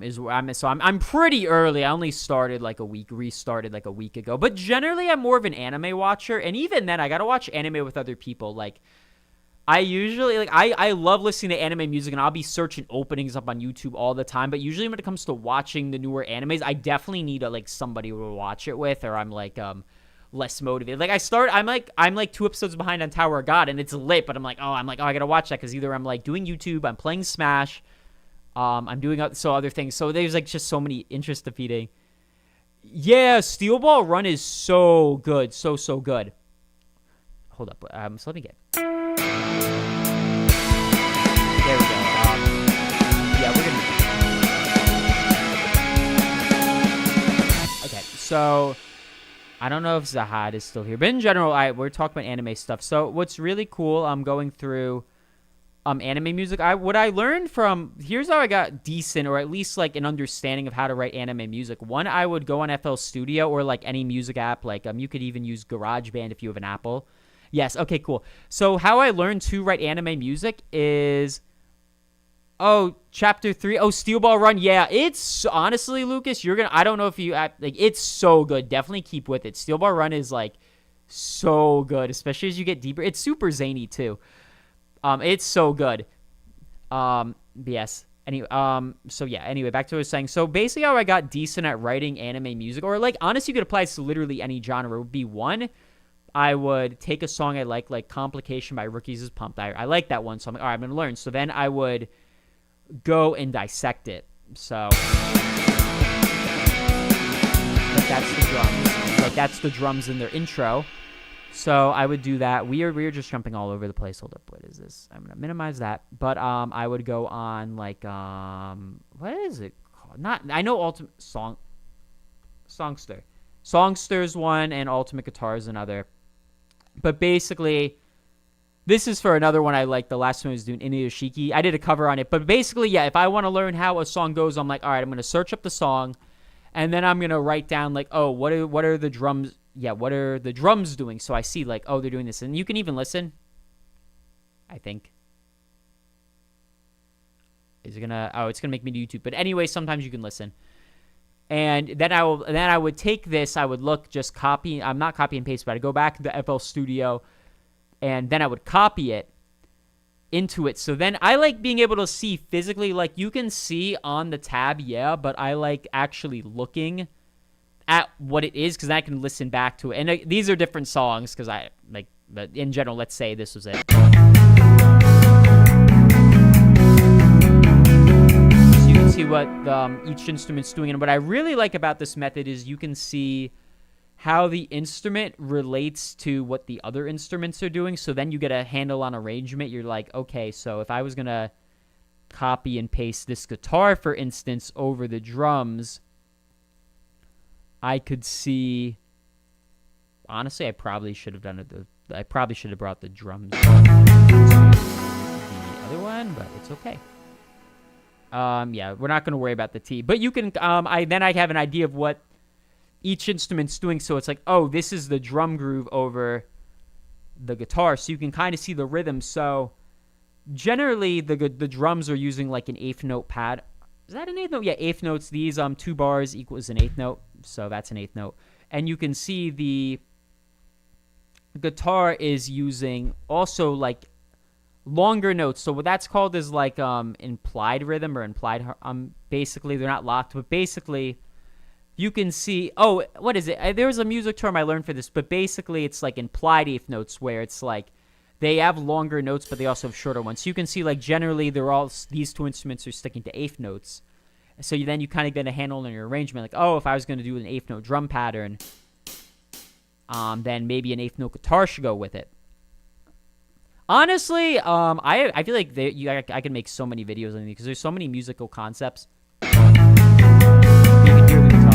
Is where I'm pretty early. I only restarted like a week ago. But generally, I'm more of an anime watcher, and even then, I gotta watch anime with other people. Like, I usually I love listening to anime music, and I'll be searching openings up on YouTube all the time. But usually, when it comes to watching the newer animes, I definitely need somebody to watch it with, or I'm less motivated. Like I'm like 2 episodes behind on Tower of God, and it's lit, but I gotta watch that because either I'm like doing YouTube, I'm playing Smash. I'm doing other things. So there's just so many interest defeating. Yeah, Steel Ball Run is so good. So good. Hold up. So let me get. There we go. Yeah, we're gonna. Okay, so I don't know if Zahad is still here, but in general, we're talking about anime stuff. So what's really cool, I'm going through anime music. What I learned from, here's how I got decent, or at least an understanding of how to write anime music. One, I would go on FL Studio or any music app. You could even use GarageBand if you have an Apple. Yes. Okay, cool. So how I learned to write anime music is, chapter 3. Steel Ball Run. Yeah, it's honestly, Lucas, I don't know if you, it's so good. Definitely keep with it. Steel Ball Run is so good, especially as you get deeper. It's super zany too. It's so good. Yes. Anyway, anyway, back to what I was saying. So basically how I got decent at writing anime music, or honestly, you could apply this to literally any genre, would be one, I would take a song I like Complication by Rookies is Pumped. I like that one, so I'm like, all right, I'm going to learn. So then I would go and dissect it. So that's the drums. That's the drums in their intro. So I would do that. We are just jumping all over the place. Hold up, what is this? I'm gonna minimize that. But I would go on what is it called? I know Ultimate Songster. Songster's one, and Ultimate Guitar is another. But basically, this is for another one I like. The last one I was doing, Inuyashiki. I did a cover on it. But basically, yeah, if I want to learn how a song goes, I'm like, all right, I'm gonna search up the song, and then I'm gonna write down what are the drums. Yeah, what are the drums doing? So I see they're doing this. And you can even listen. I think. Is it gonna it's gonna make me do YouTube. But anyway, sometimes you can listen. And then I would take this, I would just copy. I'm not copy and paste, but I go back to FL Studio, and then I would copy it into it. So then I like being able to see physically, you can see on the tab, yeah, but I like actually looking at what it is, because I can listen back to it. And these are different songs, because but in general, let's say this was it. So you can see what each instrument's doing. And what I really like about this method is you can see how the instrument relates to what the other instruments are doing. So then you get a handle on arrangement. You're like, okay, so if I was going to copy and paste this guitar, for instance, over the drums, I could see. Honestly, I probably should have done it. I probably should have brought the drums to the other one, but it's okay. Yeah, we're not going to worry about the T. But you can. I have an idea of what each instrument's doing. So it's this is the drum groove over the guitar. So you can kind of see the rhythm. So generally, the drums are using an eighth note pad. Is that an eighth note? Yeah, eighth notes. These 2 bars equals an eighth note. So that's an eighth note. And you can see the guitar is using also longer notes. So what that's called is implied rhythm, or implied. Basically they're not locked, but basically you can see. What is it? There's a music term I learned for this, but basically it's implied eighth notes, where it's they have longer notes, but they also have shorter ones. So you can see generally these 2 instruments are sticking to eighth notes. So then you kind of get a handle on your arrangement. If I was going to do an eighth note drum pattern, then maybe an eighth note guitar should go with it. Honestly, I feel like I can make so many videos on these, because there's so many musical concepts. You can hear the guitar,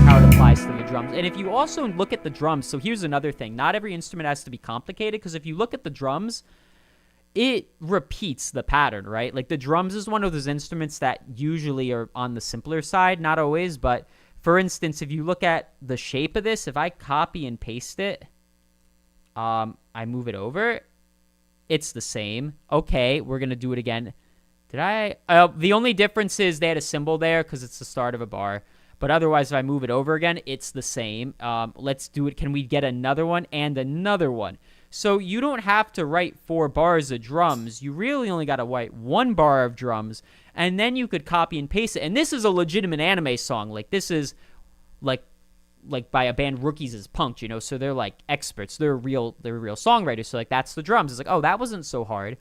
how it applies to the drums. And if you also look at the drums, so here's another thing. Not every instrument has to be complicated, because if you look at the drums, it repeats the pattern, right? The drums is one of those instruments that usually are on the simpler side, not always, but for instance, if you look at the shape of this, if I copy and paste it, I move it over, it's the same. Okay, we're going to do it again. Did I? The only difference is they had a symbol there because it's the start of a bar. But otherwise, if I move it over again, it's the same. Let's do it. Can we get another one and another one? So you don't have to write 4 bars of drums. You really only got to write 1 bar of drums, and then you could copy and paste it. And this is a legitimate anime song. Like, this is like by a band, Rookies is Punked, you know, so they're like experts. They're real songwriters. So like, that's the drums. It's like, oh, that wasn't so hard.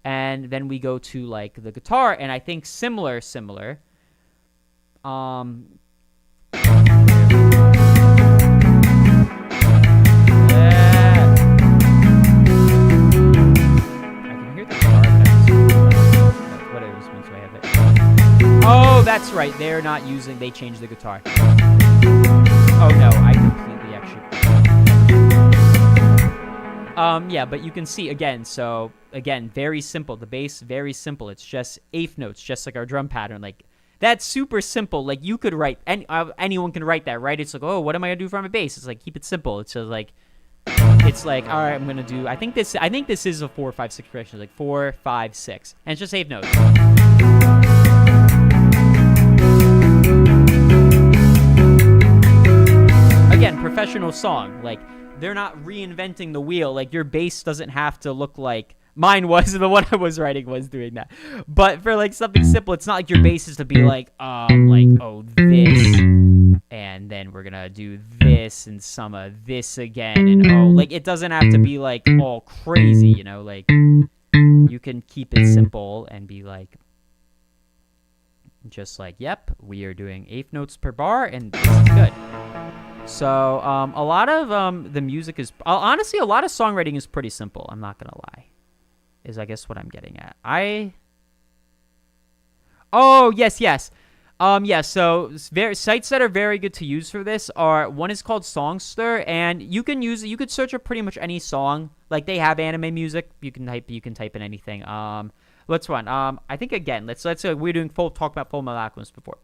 And then we go to like the guitar, and I think similar. Oh, that's right. They're not using. They changed the guitar. Oh no, I completely actually. Yeah, but you can see again. So again, very simple. The bass, very simple. It's just eighth notes, just like our drum pattern. Like, that's super simple. Like, you could write. Anyone can write that, right? It's like, oh, what am I gonna do for my bass? It's like, keep it simple. It's just like. It's like, all right, I'm gonna do. I think this is a 4, 5, 6 progression. Like 4, 5, 6, and it's just eighth notes. Again, professional song. Like, they're not reinventing the wheel. Like, your bass doesn't have to look like mine was. The one I was writing was doing that. But for like something simple, it's not like your bass is to be like oh, this, and then we're gonna do this and some of this again, and oh, like, it doesn't have to be like all crazy, you know. Like, you can keep it simple and be like, just like, yep, we are doing eighth notes per bar, and this is good. So a lot of the music is honestly, a lot of songwriting is pretty simple. I'm not gonna lie, is I guess what I'm getting at. Oh yes. Yeah, so sites that are very good to use for this are, one is called Songster, and you could search up pretty much any song. Like, they have anime music. You can type in anything. Let's run. I think again, let's say we're doing talk about Full Metal Alchemist before.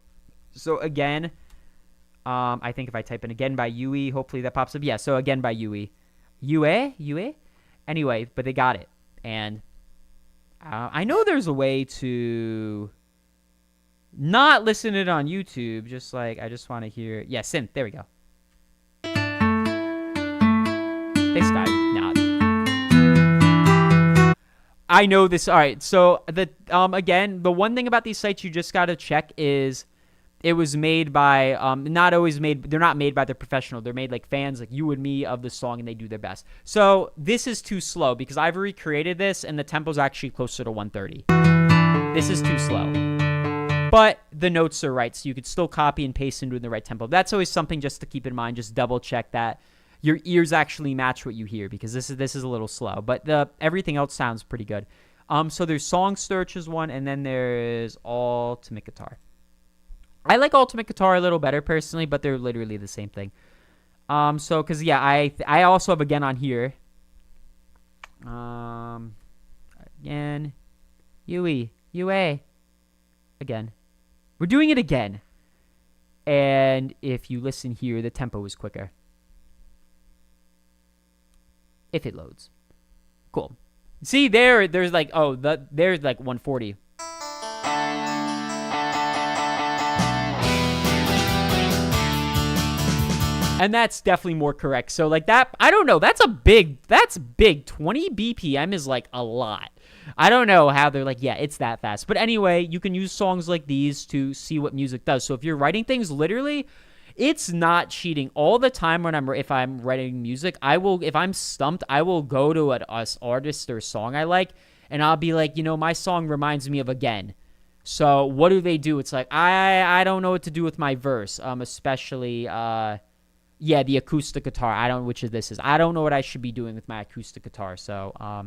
So again, I think if I type in Again by Yui, hopefully that pops up. Yeah, so Again by Yui. Yue? Anyway, but they got it. And I know there's a way to not listen to it on YouTube, just like, I just want to hear. Yeah, synth. There we go. This guy. Nah. I know this. All right. So again, the one thing about these sites you just got to check is it was made by they're not made by the professional. They're made like fans like you and me of the song, and they do their best. So this is too slow because I've recreated this and the tempo's actually closer to 130. This is too slow. But the notes are right, so you could still copy and paste into the right tempo. That's always something just to keep in mind. Just double check that your ears actually match what you hear, because this is a little slow. But everything else sounds pretty good. So there's Song Search is one, and then there's Ultimate Guitar. I like Ultimate Guitar a little better personally, but they're literally the same thing. So because yeah, I also have Again on here. Again, Yui, Again. We're doing it again. And if you listen here, the tempo is quicker. If it loads. Cool. See, there's like, there's like 140. And that's definitely more correct. So like that, I don't know. That's big. 20 BPM is like a lot. I don't know how they're like, yeah, it's that fast. But anyway, you can use songs like these to see what music does. So if you're writing things, literally, it's not cheating. All the time if I'm writing music, if I'm stumped, I will go to an artist or song I like, and I'll be like, my song reminds me of Again. So what do they do? It's like, I don't know what to do with my verse, especially, the acoustic guitar. I don't know which of this is. I don't know what I should be doing with my acoustic guitar. So, all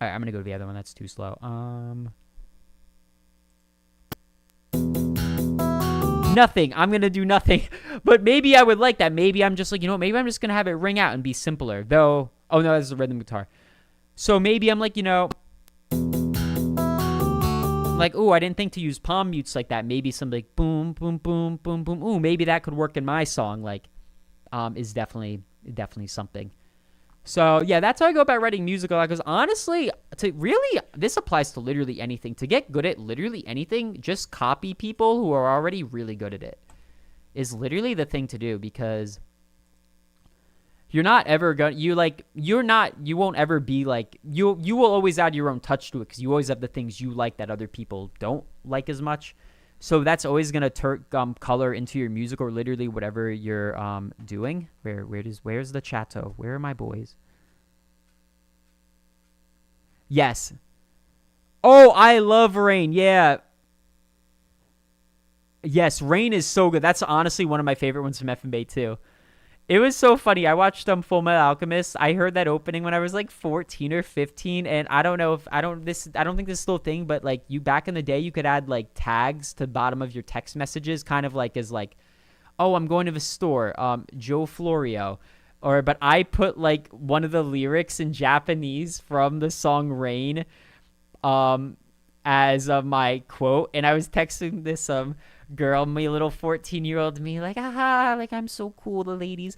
right, I'm going to go to the other one. That's too slow. Nothing. I'm going to do nothing. But maybe I would like that. Maybe I'm just like, maybe I'm just going to have it ring out and be simpler. Though, oh no, that's a rhythm guitar. So maybe I'm like, like, ooh, I didn't think to use palm mutes like that. Maybe some like boom, boom, boom, boom, boom. Ooh, maybe that could work in my song. Like, is definitely something. So yeah, that's how I go about writing musical. Because honestly, to really, this applies to literally anything. To get good at literally anything, just copy people who are already really good at it. Is literally the thing to do, because you're not ever going you won't ever be like, you will always add your own touch to it, because you always have the things you like that other people don't like as much. So that's always gonna color into your music, or literally whatever you're doing. Where's the chateau? Where are my boys? Yes. Oh, I love Rain. Yeah. Yes, Rain is so good. That's honestly one of my favorite ones from FMA too. It was so funny. I watched Full Metal Alchemist. I heard that opening when I was like 14 or 15, and I don't know if I don't think this is still a thing, but like, you back in the day, you could add like tags to the bottom of your text messages, kind of like as like, oh, I'm going to the store, Joe Florio, but I put like one of the lyrics in Japanese from the song Rain, as my quote, and I was texting this girl, my little 14-year-old me, like, aha, like, I'm so cool, the ladies,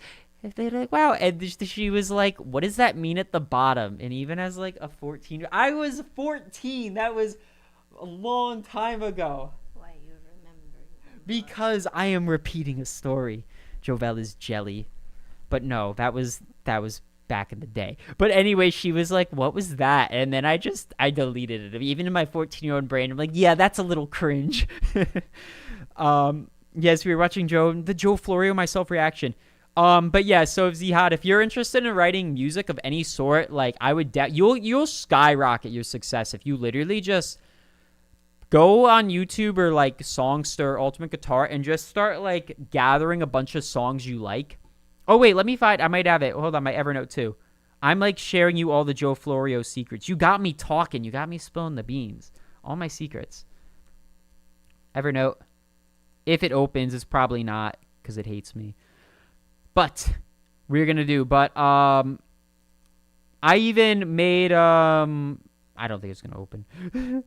they're like, wow. And she was like, what does that mean at the bottom? And even as like a 14, I was 14, that was a long time ago. Why you remember? Because I am repeating a story. Jovel is jelly. But no, that was back in the day. But anyway, she was like, what was that? And then I deleted it. Even in my 14-year-old brain, I'm like, yeah, that's a little cringe. Yes, we were watching the Joe Florio myself reaction. But yeah, so Zihad, if you're interested in writing music of any sort, like, I would you'll skyrocket your success if you literally just go on YouTube or like Songster, Ultimate Guitar, and just start like gathering a bunch of songs you like. Oh wait, let me find. I might have it. Hold on, my Evernote too. I'm like sharing you all the Joe Florio secrets. You got me talking. You got me spilling the beans. All my secrets. Evernote. If it opens, it's probably not, because it hates me. But we're gonna do. But I even made I don't think it's gonna open.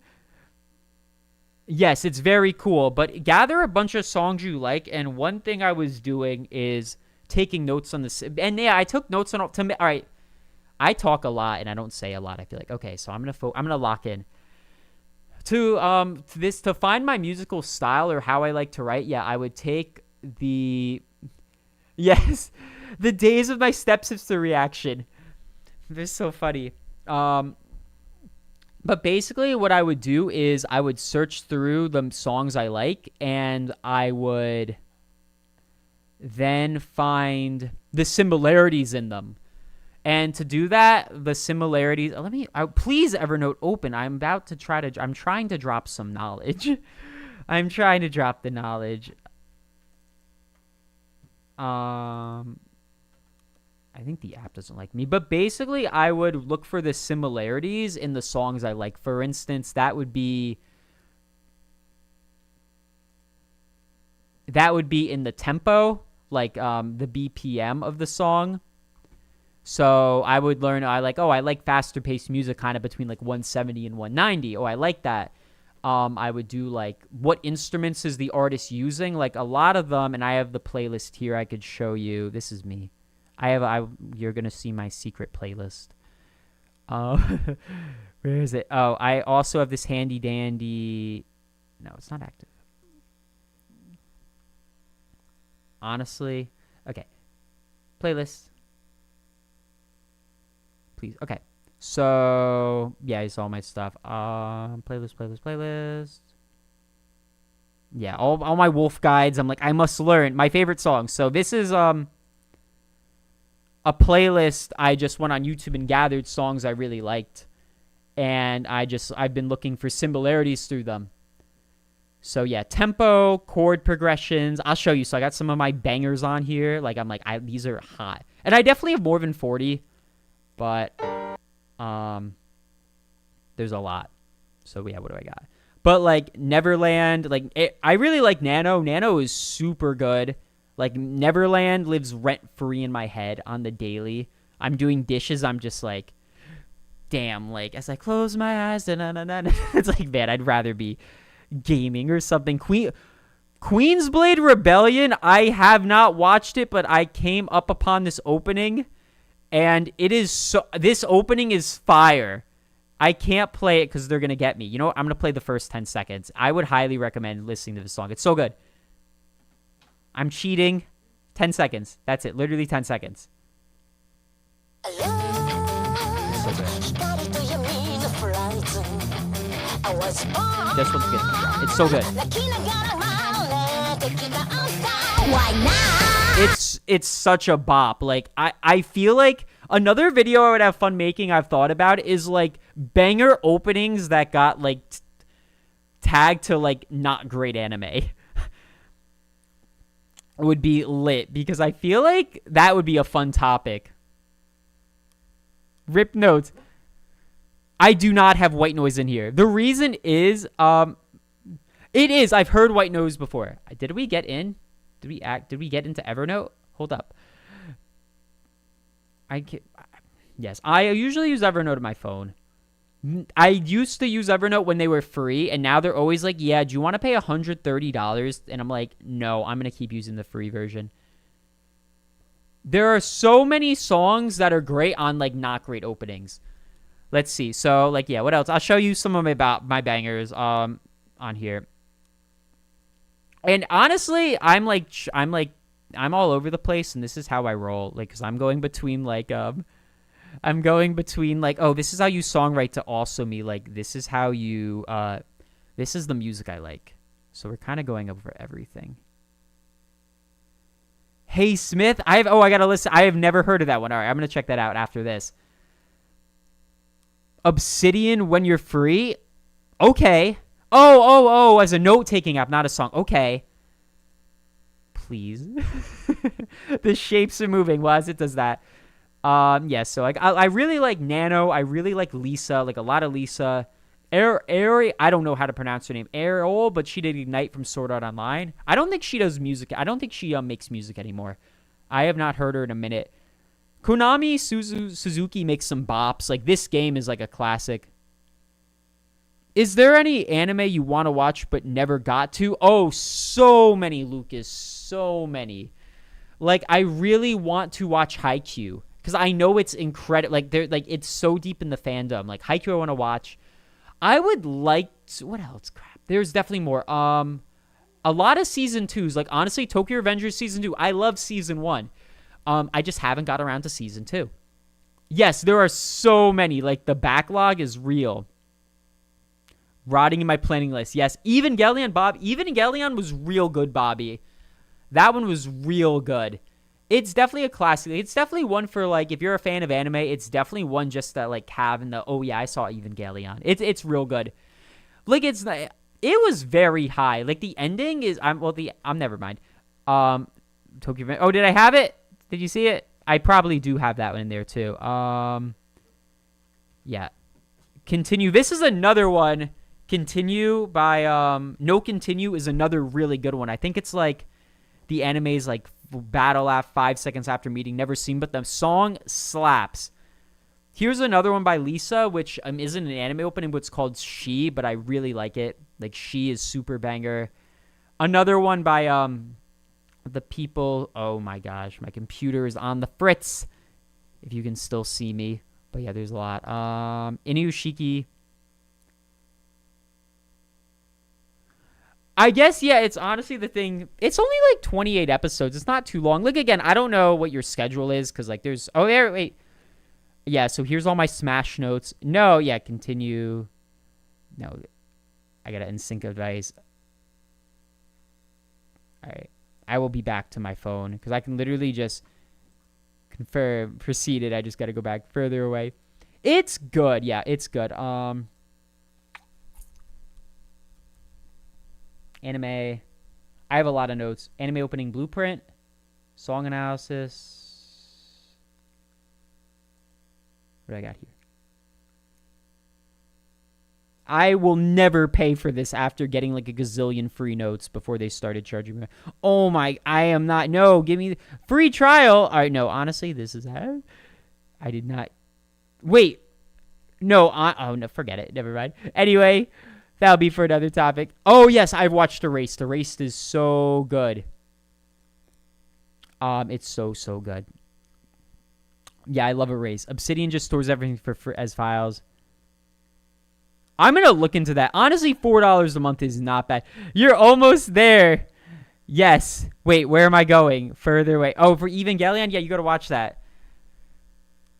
Yes, it's very cool. But gather a bunch of songs you like, and one thing I was doing is taking notes on this. And yeah, I took notes on all right. I talk a lot and I don't say a lot. I feel like, okay, so I'm gonna lock in to find my musical style or how I like to write. Yeah, I would take the days of my stepsister reaction. They're so funny. But basically what I would do is I would search through the songs I like, and I would then find the similarities in them. And to do that, the similarities, please Evernote open. I'm trying to drop some knowledge. I'm trying to drop the knowledge. I think the app doesn't like me, but basically I would look for the similarities in the songs I like. For instance, that would be in the tempo, like the BPM of the song. So I would learn, I like faster paced music, kind of between like 170 and 190. Oh, I like that. I would do like, what instruments is the artist using? Like a lot of them, and I have the playlist here I could show you. This is me. You're going to see my secret playlist. Where is it? Oh, I also have this handy dandy. No, it's not active. Honestly. Okay. Playlist. Please. Okay. So, yeah, it's all my stuff. Playlist. Yeah, all my wolf guides. I'm like, I must learn my favorite songs. So this is a playlist. I just went on YouTube and gathered songs I really liked, and I've been looking for similarities through them. So yeah, tempo, chord progressions. I'll show you. So I got some of my bangers on here. Like these are hot, and I definitely have more than 40, but there's a lot. So yeah, what do I got? But like Neverland, I really like Nano. Nano is super good. Like Neverland lives rent free in my head on the daily. I'm doing dishes. I'm just like, damn. Like as I close my eyes, it's like, man, I'd rather be gaming or something. Queensblade Rebellion. I have not watched it, but I came up upon this opening, And it is so. This opening is fire. I can't play it because they're gonna get me. You know what? I'm gonna play the first 10 seconds. I would highly recommend listening to this song. It's so good. I'm cheating. 10 seconds. That's it. Literally 10 seconds. It's so good. This one's good. It's so good. Why not? It's such a bop. Like I feel like another video I would have fun making, I've thought about, is like banger openings that got like tagged to like not great anime. Would be lit, because I feel like that would be a fun topic. Rip notes. I do not have white noise in here. The reason is, it is. I've heard white noise before. Did we get in? Did we get into Evernote? Hold up. Yes, I usually use Evernote on my phone. I used to use Evernote when they were free, and now they're always like, yeah, do you want to pay $130? And I'm like, no, I'm going to keep using the free version. There are so many songs that are great on, like, not great openings. Let's see. So, like, yeah, what else? I'll show you some of my bangers on here. And honestly, I'm all over the place, and this is how I roll. Like, because I'm going between, like, oh, this is how you songwrite to also me. Like, this is how you, this is the music I like. So we're kind of going over everything. Hey, Smith. I gotta listen. I have never heard of that one. All right, I'm going to check that out after this. Obsidian, When You're Free. Okay. Oh, as a note-taking app, not a song. Okay. Please. The shapes are moving. Well, as it does that. Yeah, so like I really like Nano. I really like Lisa, like a lot of Lisa. Ari, I don't know how to pronounce her name. Ariel, but she did Ignite from Sword Art Online. I don't think she does music. I don't think she makes music anymore. I have not heard her in a minute. Konami Suzuki makes some bops. Like, this game is like a classic. Is there any anime you want to watch but never got to? Oh, so many, Lucas. So many. Like, I really want to watch Haikyuu, because I know it's incredible. Like, it's so deep in the fandom. Like, Haikyuu I want to watch. I would like to, what else? Crap. There's definitely more. A lot of season 2s. Like, honestly, Tokyo Revengers season 2. I love season 1. I just haven't got around to season 2. Yes, there are so many. Like, the backlog is real. Rotting in my planning list. Yes, Evangelion, Bob. Evangelion was real good, Bobby. That one was real good. It's definitely a classic. It's definitely one for, like, if you're a fan of anime, it's definitely one just to, like, have in the, oh, yeah, I saw Evangelion. It's real good. Like, it was very high. Like, the ending is, never mind. Tokyo, oh, did I have it? Did you see it? I probably do have that one in there, too. Yeah. Continue. This is another one. Continue by, No Continue is another really good one. I think it's, like, the anime's, like, battle at 5 seconds after meeting, never seen, but the song slaps. Here's another one by Lisa, which isn't an anime opening, but it's called She, but I really like it. Like, She is super banger. Another one by the people. Oh my gosh, my computer is on the fritz, if you can still see me. But yeah, there's a lot. Inushiki. I guess, yeah, it's honestly the thing. It's only like 28 episodes. It's not too long. Like, again, I don't know what your schedule is, because, like, there's... Oh, there, wait. Yeah, so here's all my Smash notes. No, yeah, continue. No, I got an NSYNC advice. All right. I will be back to my phone, because I can literally just confirm, proceeded. I just got to go back further away. It's good. Yeah, it's good. Anime. I have a lot of notes. Anime opening blueprint. Song analysis. What do I got here? I will never pay for this after getting like a gazillion free notes before they started charging me. Oh my, I am not. No, give me free trial. All right, no, honestly, this is how I did not. Wait. No, oh no, forget it. Never mind. Anyway, that'll be for another topic. Oh, yes, I've watched Erased. Erased is so good. It's so good. Yeah, I love Erase. Obsidian just stores everything for as files. I'm going to look into that. Honestly, $4 a month is not bad. You're almost there. Yes. Wait, where am I going? Further away. Oh, for Evangelion? Yeah, you got to watch that.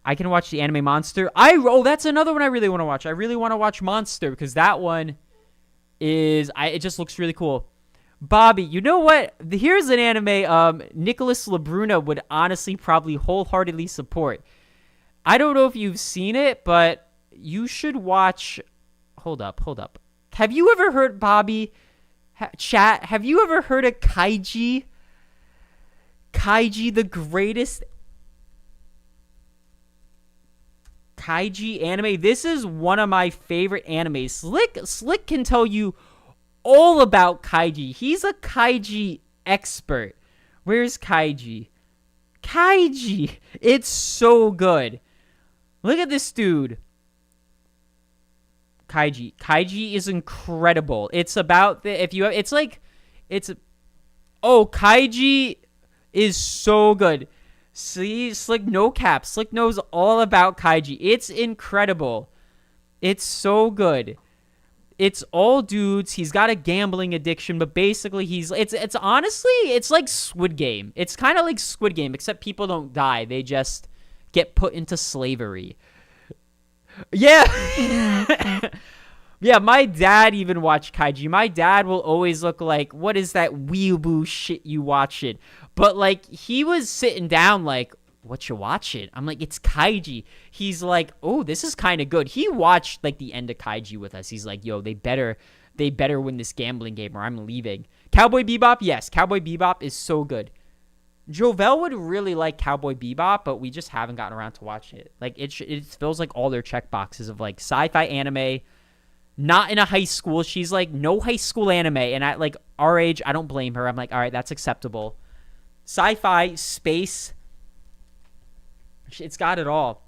I can watch the anime Monster. That's another one I really want to watch. I really want to watch Monster because that one it just looks really cool. Bobby, you know what? Here's an anime Nicholas Labruna would honestly probably wholeheartedly support. I don't know if you've seen it, but you should watch. Hold up. Have you ever heard, Bobby, chat, have you ever heard of Kaiji? Kaiji, the greatest Kaiji anime. This is one of my favorite animes. Slick can tell you all about Kaiji. He's a Kaiji expert. Where's Kaiji? Kaiji. It's so good. Look at this dude. Kaiji is incredible. It's about Kaiji is so good. See, Slick, no cap. Slick knows all about Kaiji. It's incredible. It's so good. It's all dudes. He's got a gambling addiction, but basically it's honestly, it's like Squid Game. It's kind of like Squid Game, except people don't die. They just get put into slavery. Yeah. Yeah, my dad even watched Kaiji. My dad will always look like, what is that weeaboo shit you watching? But, like, he was sitting down like, what you watching? I'm like, it's Kaiji. He's like, oh, this is kind of good. He watched, like, the end of Kaiji with us. He's like, yo, they better win this gambling game or I'm leaving. Cowboy Bebop? Yes, Cowboy Bebop is so good. Jovel would really like Cowboy Bebop, but we just haven't gotten around to watch it. Like, it fills, like, all their check boxes of, like, sci-fi anime, not in a high school. She's like, no high school anime. And at, like, our age, I don't blame her. I'm like, all right, that's acceptable. Sci-fi, space, it's got it all.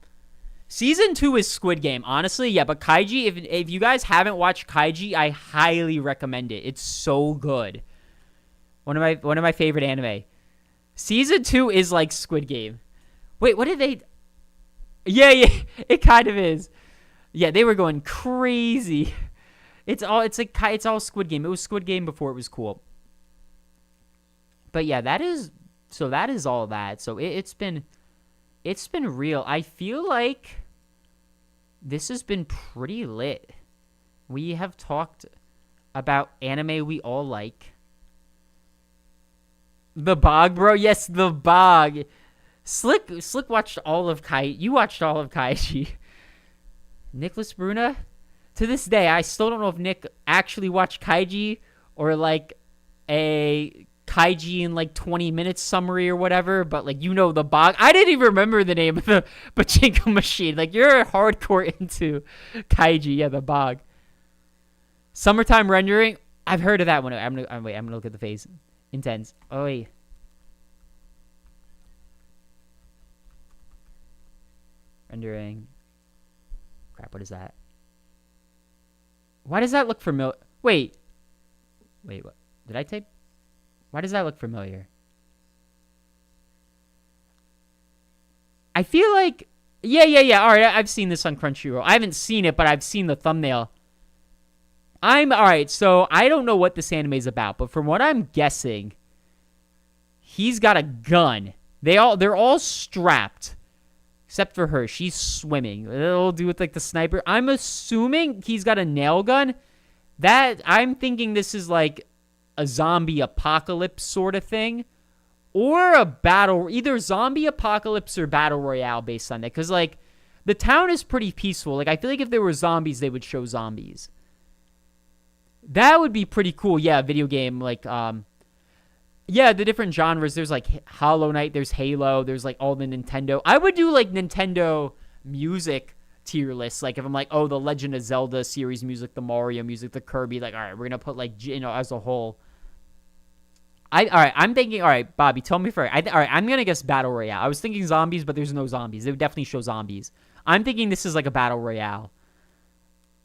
Season 2 is Squid Game, honestly, yeah. But Kaiji, if you guys haven't watched Kaiji, I highly recommend it. It's so good. One of my favorite anime. Season 2 is like Squid Game. Wait, what did they? Yeah, it kind of is. Yeah, they were going crazy. It's all Squid Game. It was Squid Game before it was cool. But yeah, that is all that. So it's been real. I feel like this has been pretty lit. We have talked about anime we all like. The Bog, bro. Yes, The Bog. Slick watched all of Kaiji. You watched all of Kaiji. Nicholas Bruna? To this day, I still don't know if Nick actually watched Kaiji or like a Kaiji in like 20 minutes summary or whatever, but like, The Bog. I didn't even remember the name of the pachinko machine. Like, you're hardcore into Kaiji. Yeah, The Bog. Summertime Rendering. I've heard of that one. I'm gonna look at the face. Intense. Oh, wait. Rendering. Crap, what is that? Why does that look familiar? Wait, what? Did I type? Why does that look familiar? I feel like... Yeah. All right, I've seen this on Crunchyroll. I haven't seen it, but I've seen the thumbnail. All right, so I don't know what this anime is about, but from what I'm guessing, he's got a gun. They're all strapped. Except for her. She's swimming. It'll do with like the sniper. I'm assuming he's got a nail gun. I'm thinking this is like a zombie apocalypse sort of thing. Or a battle. Either zombie apocalypse or battle royale based on that. Because like the town is pretty peaceful. Like I feel like if there were zombies, they would show zombies. That would be pretty cool. Yeah, video game. Like, yeah, the different genres. There's like Hollow Knight, there's Halo, there's like all the Nintendo. I would do like Nintendo music tier lists. Like if I'm like, oh, the Legend of Zelda series music, the Mario music, the Kirby. Like, all right, we're gonna put like as a whole. I'm thinking. All right, Bobby, tell me first. All right, I'm gonna guess battle royale. I was thinking zombies, but there's no zombies. They would definitely show zombies. I'm thinking this is like a battle royale.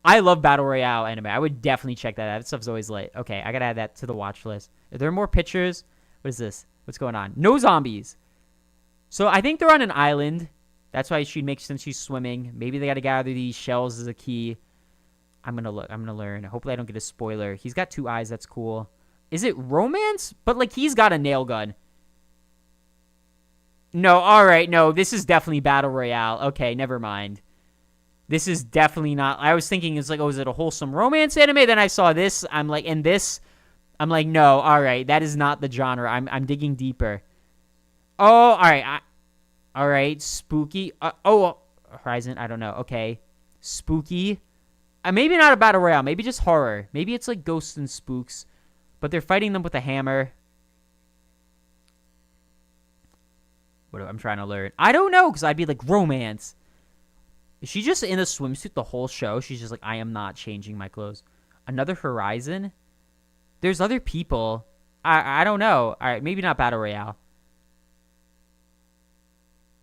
I love battle royale anime. I would definitely check that out. That stuff's always lit. Okay, I gotta add that to the watch list. Are there more pictures? What is this? What's going on? No zombies. So I think they're on an island. That's why she'd make sense she's swimming. Maybe they got to gather these shells as a key. I'm going to look. I'm going to learn. Hopefully I don't get a spoiler. He's got 2 eyes. That's cool. Is it romance? But, like, he's got a nail gun. No, all right. No, this is definitely Battle Royale. Okay, never mind. This is definitely not. I was thinking it's like, oh, is it a wholesome romance anime? Then I saw this. I'm like, and this. I'm like, no, all right. That is not the genre. I'm digging deeper. Oh, all right. All right. Spooky. Horizon. I don't know. Okay. Spooky. Maybe not a Battle Royale. Maybe just horror. Maybe it's like ghosts and spooks. But they're fighting them with a hammer. What I'm trying to learn. I don't know, because I'd be like, romance. Is she just in a swimsuit the whole show? She's just like, I am not changing my clothes. Another Horizon? There's other people. I don't know. All right, maybe not Battle Royale.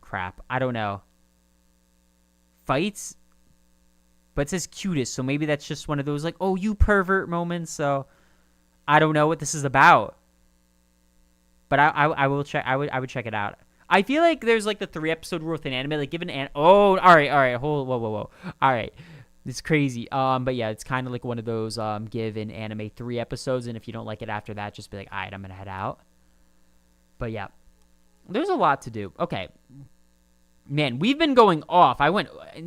Crap. I don't know. Fights? But it says cutest, so maybe that's just one of those like, oh, you pervert moments. So I don't know what this is about. But I will check. I would check it out. I feel like there's like the 3-episode rule with an anime. Like, all right. Whoa. All right, it's crazy. But yeah, it's kind of like one of those give an anime 3 episodes, and if you don't like it after that, just be like, all right, I'm gonna head out. But yeah, there's a lot to do. Okay, man, we've been going off.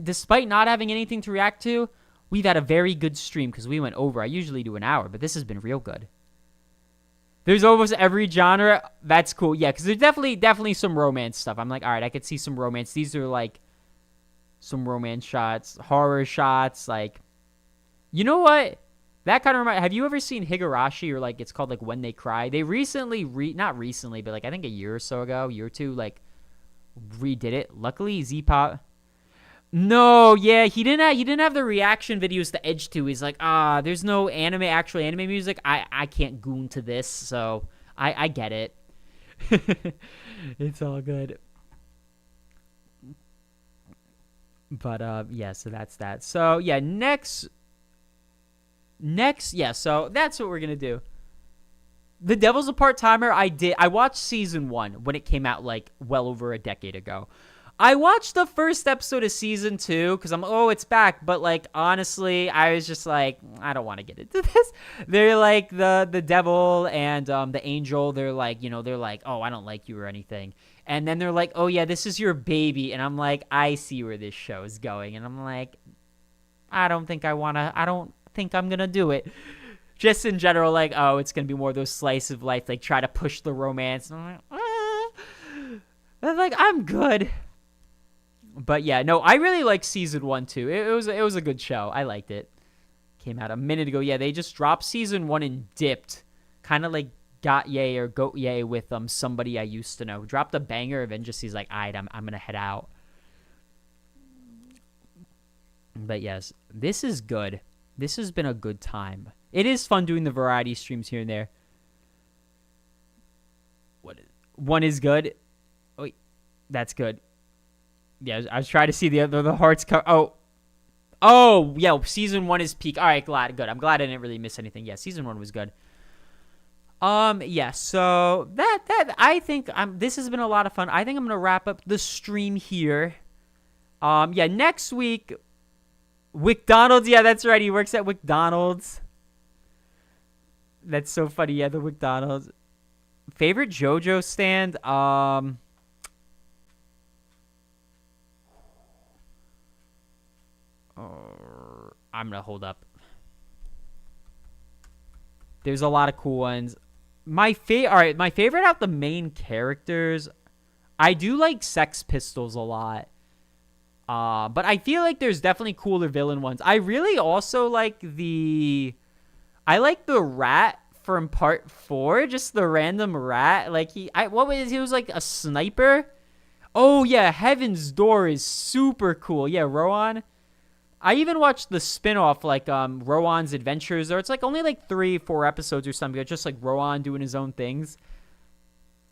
Despite not having anything to react to, we've had a very good stream because we went over. I usually do an hour, but this has been real good. There's almost every genre. That's cool. Yeah, because there's definitely some romance stuff. I'm like, all right, I could see some romance. These are like some romance shots, horror shots. Like, you know what? That kind of reminds. Have you ever seen Higurashi, or like it's called like When They Cry? They recently not recently, but like I think a year or 2, like redid it. Luckily, Z-Pop. No, yeah, he didn't have the reaction videos to Edge to. He's like, there's no actual anime music. I can't goon to this, so I get it. It's all good. But yeah, so that's that. So yeah, next, yeah, so that's what we're gonna do. The Devil's a Part-Timer. I watched season 1 when it came out like well over a decade ago. I watched the first episode of season 2 because it's back. But like, honestly, I was just like, I don't want to get into this. They're like the devil and the angel. They're like, oh, I don't like you or anything. And then they're like, oh yeah, this is your baby. And I'm like, I see where this show is going. And I'm like, I don't think I'm going to do it. Just in general, like, oh, it's going to be more of those slice of life, like try to push the romance. And I'm like, I'm good. But yeah, no, I really like season 1 too. It was a good show. I liked it. Came out a minute ago. Yeah, they just dropped season 1 and dipped. Kind of like Got Ye or Goat Ye with somebody I used to know. Dropped a banger, and just he's like, alright, I'm gonna head out. But yes, this is good. This has been a good time. It is fun doing the variety streams here and there. One is good. Oh, wait, that's good. Yeah, I was trying to see the hearts cover. Oh, yeah, season 1 is peak. All right, good. I'm glad I didn't really miss anything. Yeah, season 1 was good. Yeah, so that I think this has been a lot of fun. I think I'm gonna wrap up the stream here. Yeah, next week, McDonald's. Yeah, that's right. He works at McDonald's. That's so funny. Yeah, the McDonald's. Favorite JoJo stand. I'm gonna hold up. There's a lot of cool ones. My favorite out the main characters, I do like Sex Pistols a lot. But I feel like there's definitely cooler villain ones. I really also like the rat from part 4, just the random rat. Like he was like a sniper. Oh yeah, Heaven's Door is super cool. Yeah, Rowan. I even watched the spin-off, like Rowan's Adventures, or it's like only like 3-4 episodes or something. It's just like Rowan doing his own things.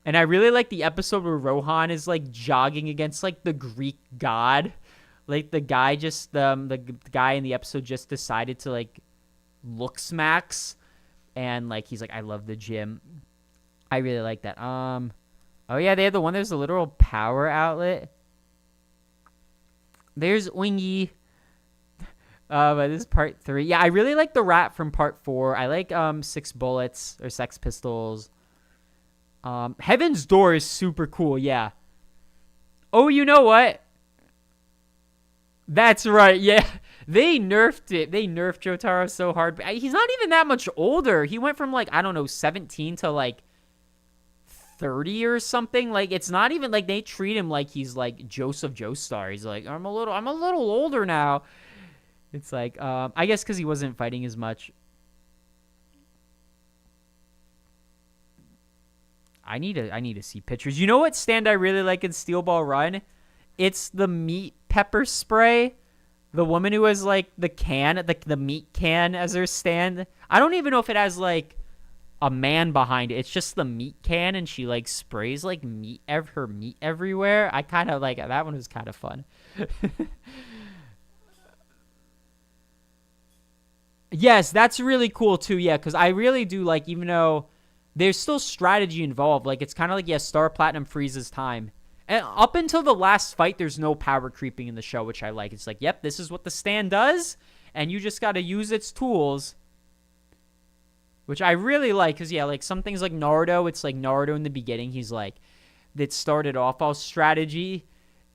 And I really like the episode where Rohan is like jogging against like the Greek god. Like the guy the guy in the episode just decided to like look smacks, and like he's like, I love the gym. I really like that. Oh yeah, they had the one. There's a literal power outlet. There's Wingy. But this is part 3. Yeah, I really like the rat from part 4. I like Six Bullets or Sex Pistols. Heaven's Door is super cool. Yeah. Oh, you know what? That's right. Yeah. They nerfed it. They nerfed Jotaro so hard. He's not even that much older. He went from like, I don't know, 17 to like 30 or something. Like, it's not even like they treat him like he's like Joseph Joestar. He's like, I'm a little older now. It's like, I guess because he wasn't fighting as much. I need to see pictures. You know what stand I really like in Steel Ball Run? It's the meat pepper spray. The woman who has like the meat can as her stand. I don't even know if it has like a man behind it. It's just the meat can, and she like sprays like her meat everywhere. I kind of like that one. Was kind of fun. Yes, that's really cool too. Yeah, because I really do like, even though there's still strategy involved. Like, it's kind of like, yeah, Star Platinum freezes time. And up until the last fight, there's no power creeping in the show, which I like. It's like, yep, this is what the stand does, and you just got to use its tools, which I really like. Because, yeah, like some things like Naruto, it's like Naruto in the beginning, he's like, that started off all strategy,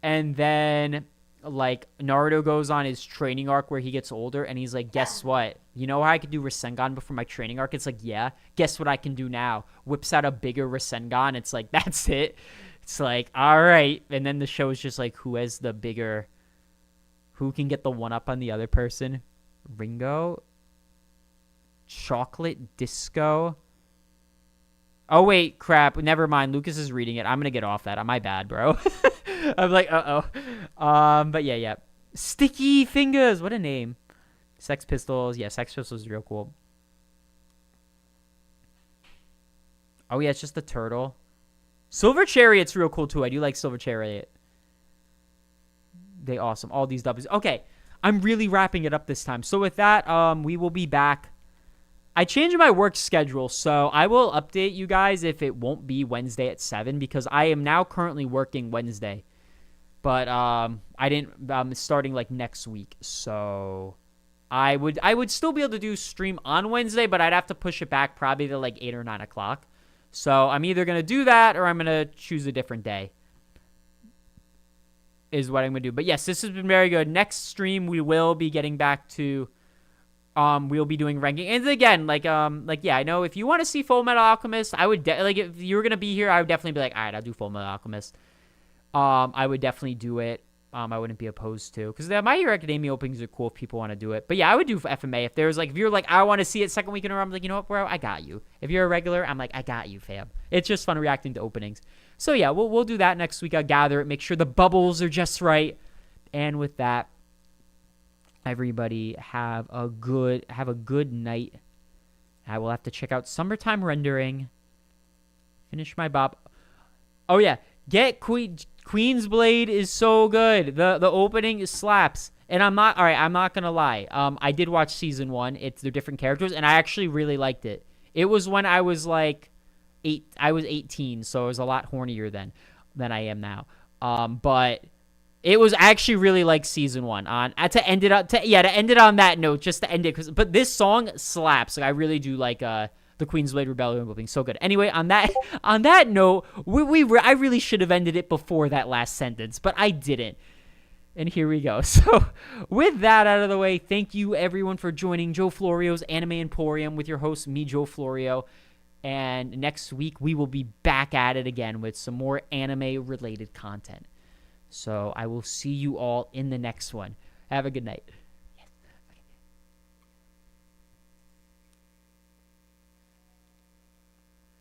and then like Naruto goes on his training arc where he gets older, and he's like, guess what? You know how I could do Rasengan before my training arc? It's like, yeah. Guess what I can do now? Whips out a bigger Rasengan. It's like, that's it. It's like, all right. And then the show is just like, who has the bigger, who can get the one up on the other person? Ringo? Chocolate Disco? Oh, wait, crap. Never mind. Lucas is reading it. I'm going to get off that. My bad, bro. I'm like, uh-oh. But yeah. Sticky Fingers. What a name. Sex Pistols. Yeah, Sex Pistols is real cool. Oh, yeah, it's just the turtle. Silver Chariot's real cool, too. I do like Silver Chariot. They awesome. All these W's. Okay, I'm really wrapping it up this time. So with that, we will be back. I changed my work schedule, so I will update you guys if it won't be Wednesday at 7, because I am now currently working Wednesday. But I'm starting like next week, so I would still be able to do stream on Wednesday, but I'd have to push it back probably to like 8 or 9 o'clock. So I'm either going to do that or I'm going to choose a different day is what I'm going to do. But yes, this has been very good. Next stream, we will be getting back to, we'll be doing ranking. And again, yeah, I know if you want to see Full Metal Alchemist, I would, like, if you were going to be here, I would definitely be like, all right, I'll do Full Metal Alchemist. I would definitely do it. I wouldn't be opposed to, because the My Hero Academia openings are cool if people want to do it. But yeah, I would do FMA if there's like, if you're like, I want to see it second week in a row, I'm like, you know what, bro, I got you. If you're a regular, I'm like, I got you, fam. It's just fun reacting to openings. So yeah, we'll do that next week. I'll gather it, make sure the bubbles are just right. And with that, everybody have a good night. I will have to check out Summertime Rendering. Finish my bop. Oh yeah, get Queen's Blade is so good. The opening slaps. And I'm not gonna lie. I did watch season 1. They're different characters, and I actually really liked it. It was when I was like 18, so I was a lot hornier than I am now. But it was actually really like season 1. To end it on that note, just to end it, but this song slaps. Like, I really do like the Queen's Blade Rebellion being so good. Anyway, on that note, I really should have ended it before that last sentence, but I didn't. And here we go. So with that out of the way, thank you everyone for joining Joe Florio's Anime Emporium with your host, me, Joe Florio. And next week, we will be back at it again with some more anime-related content. So I will see you all in the next one. Have a good night.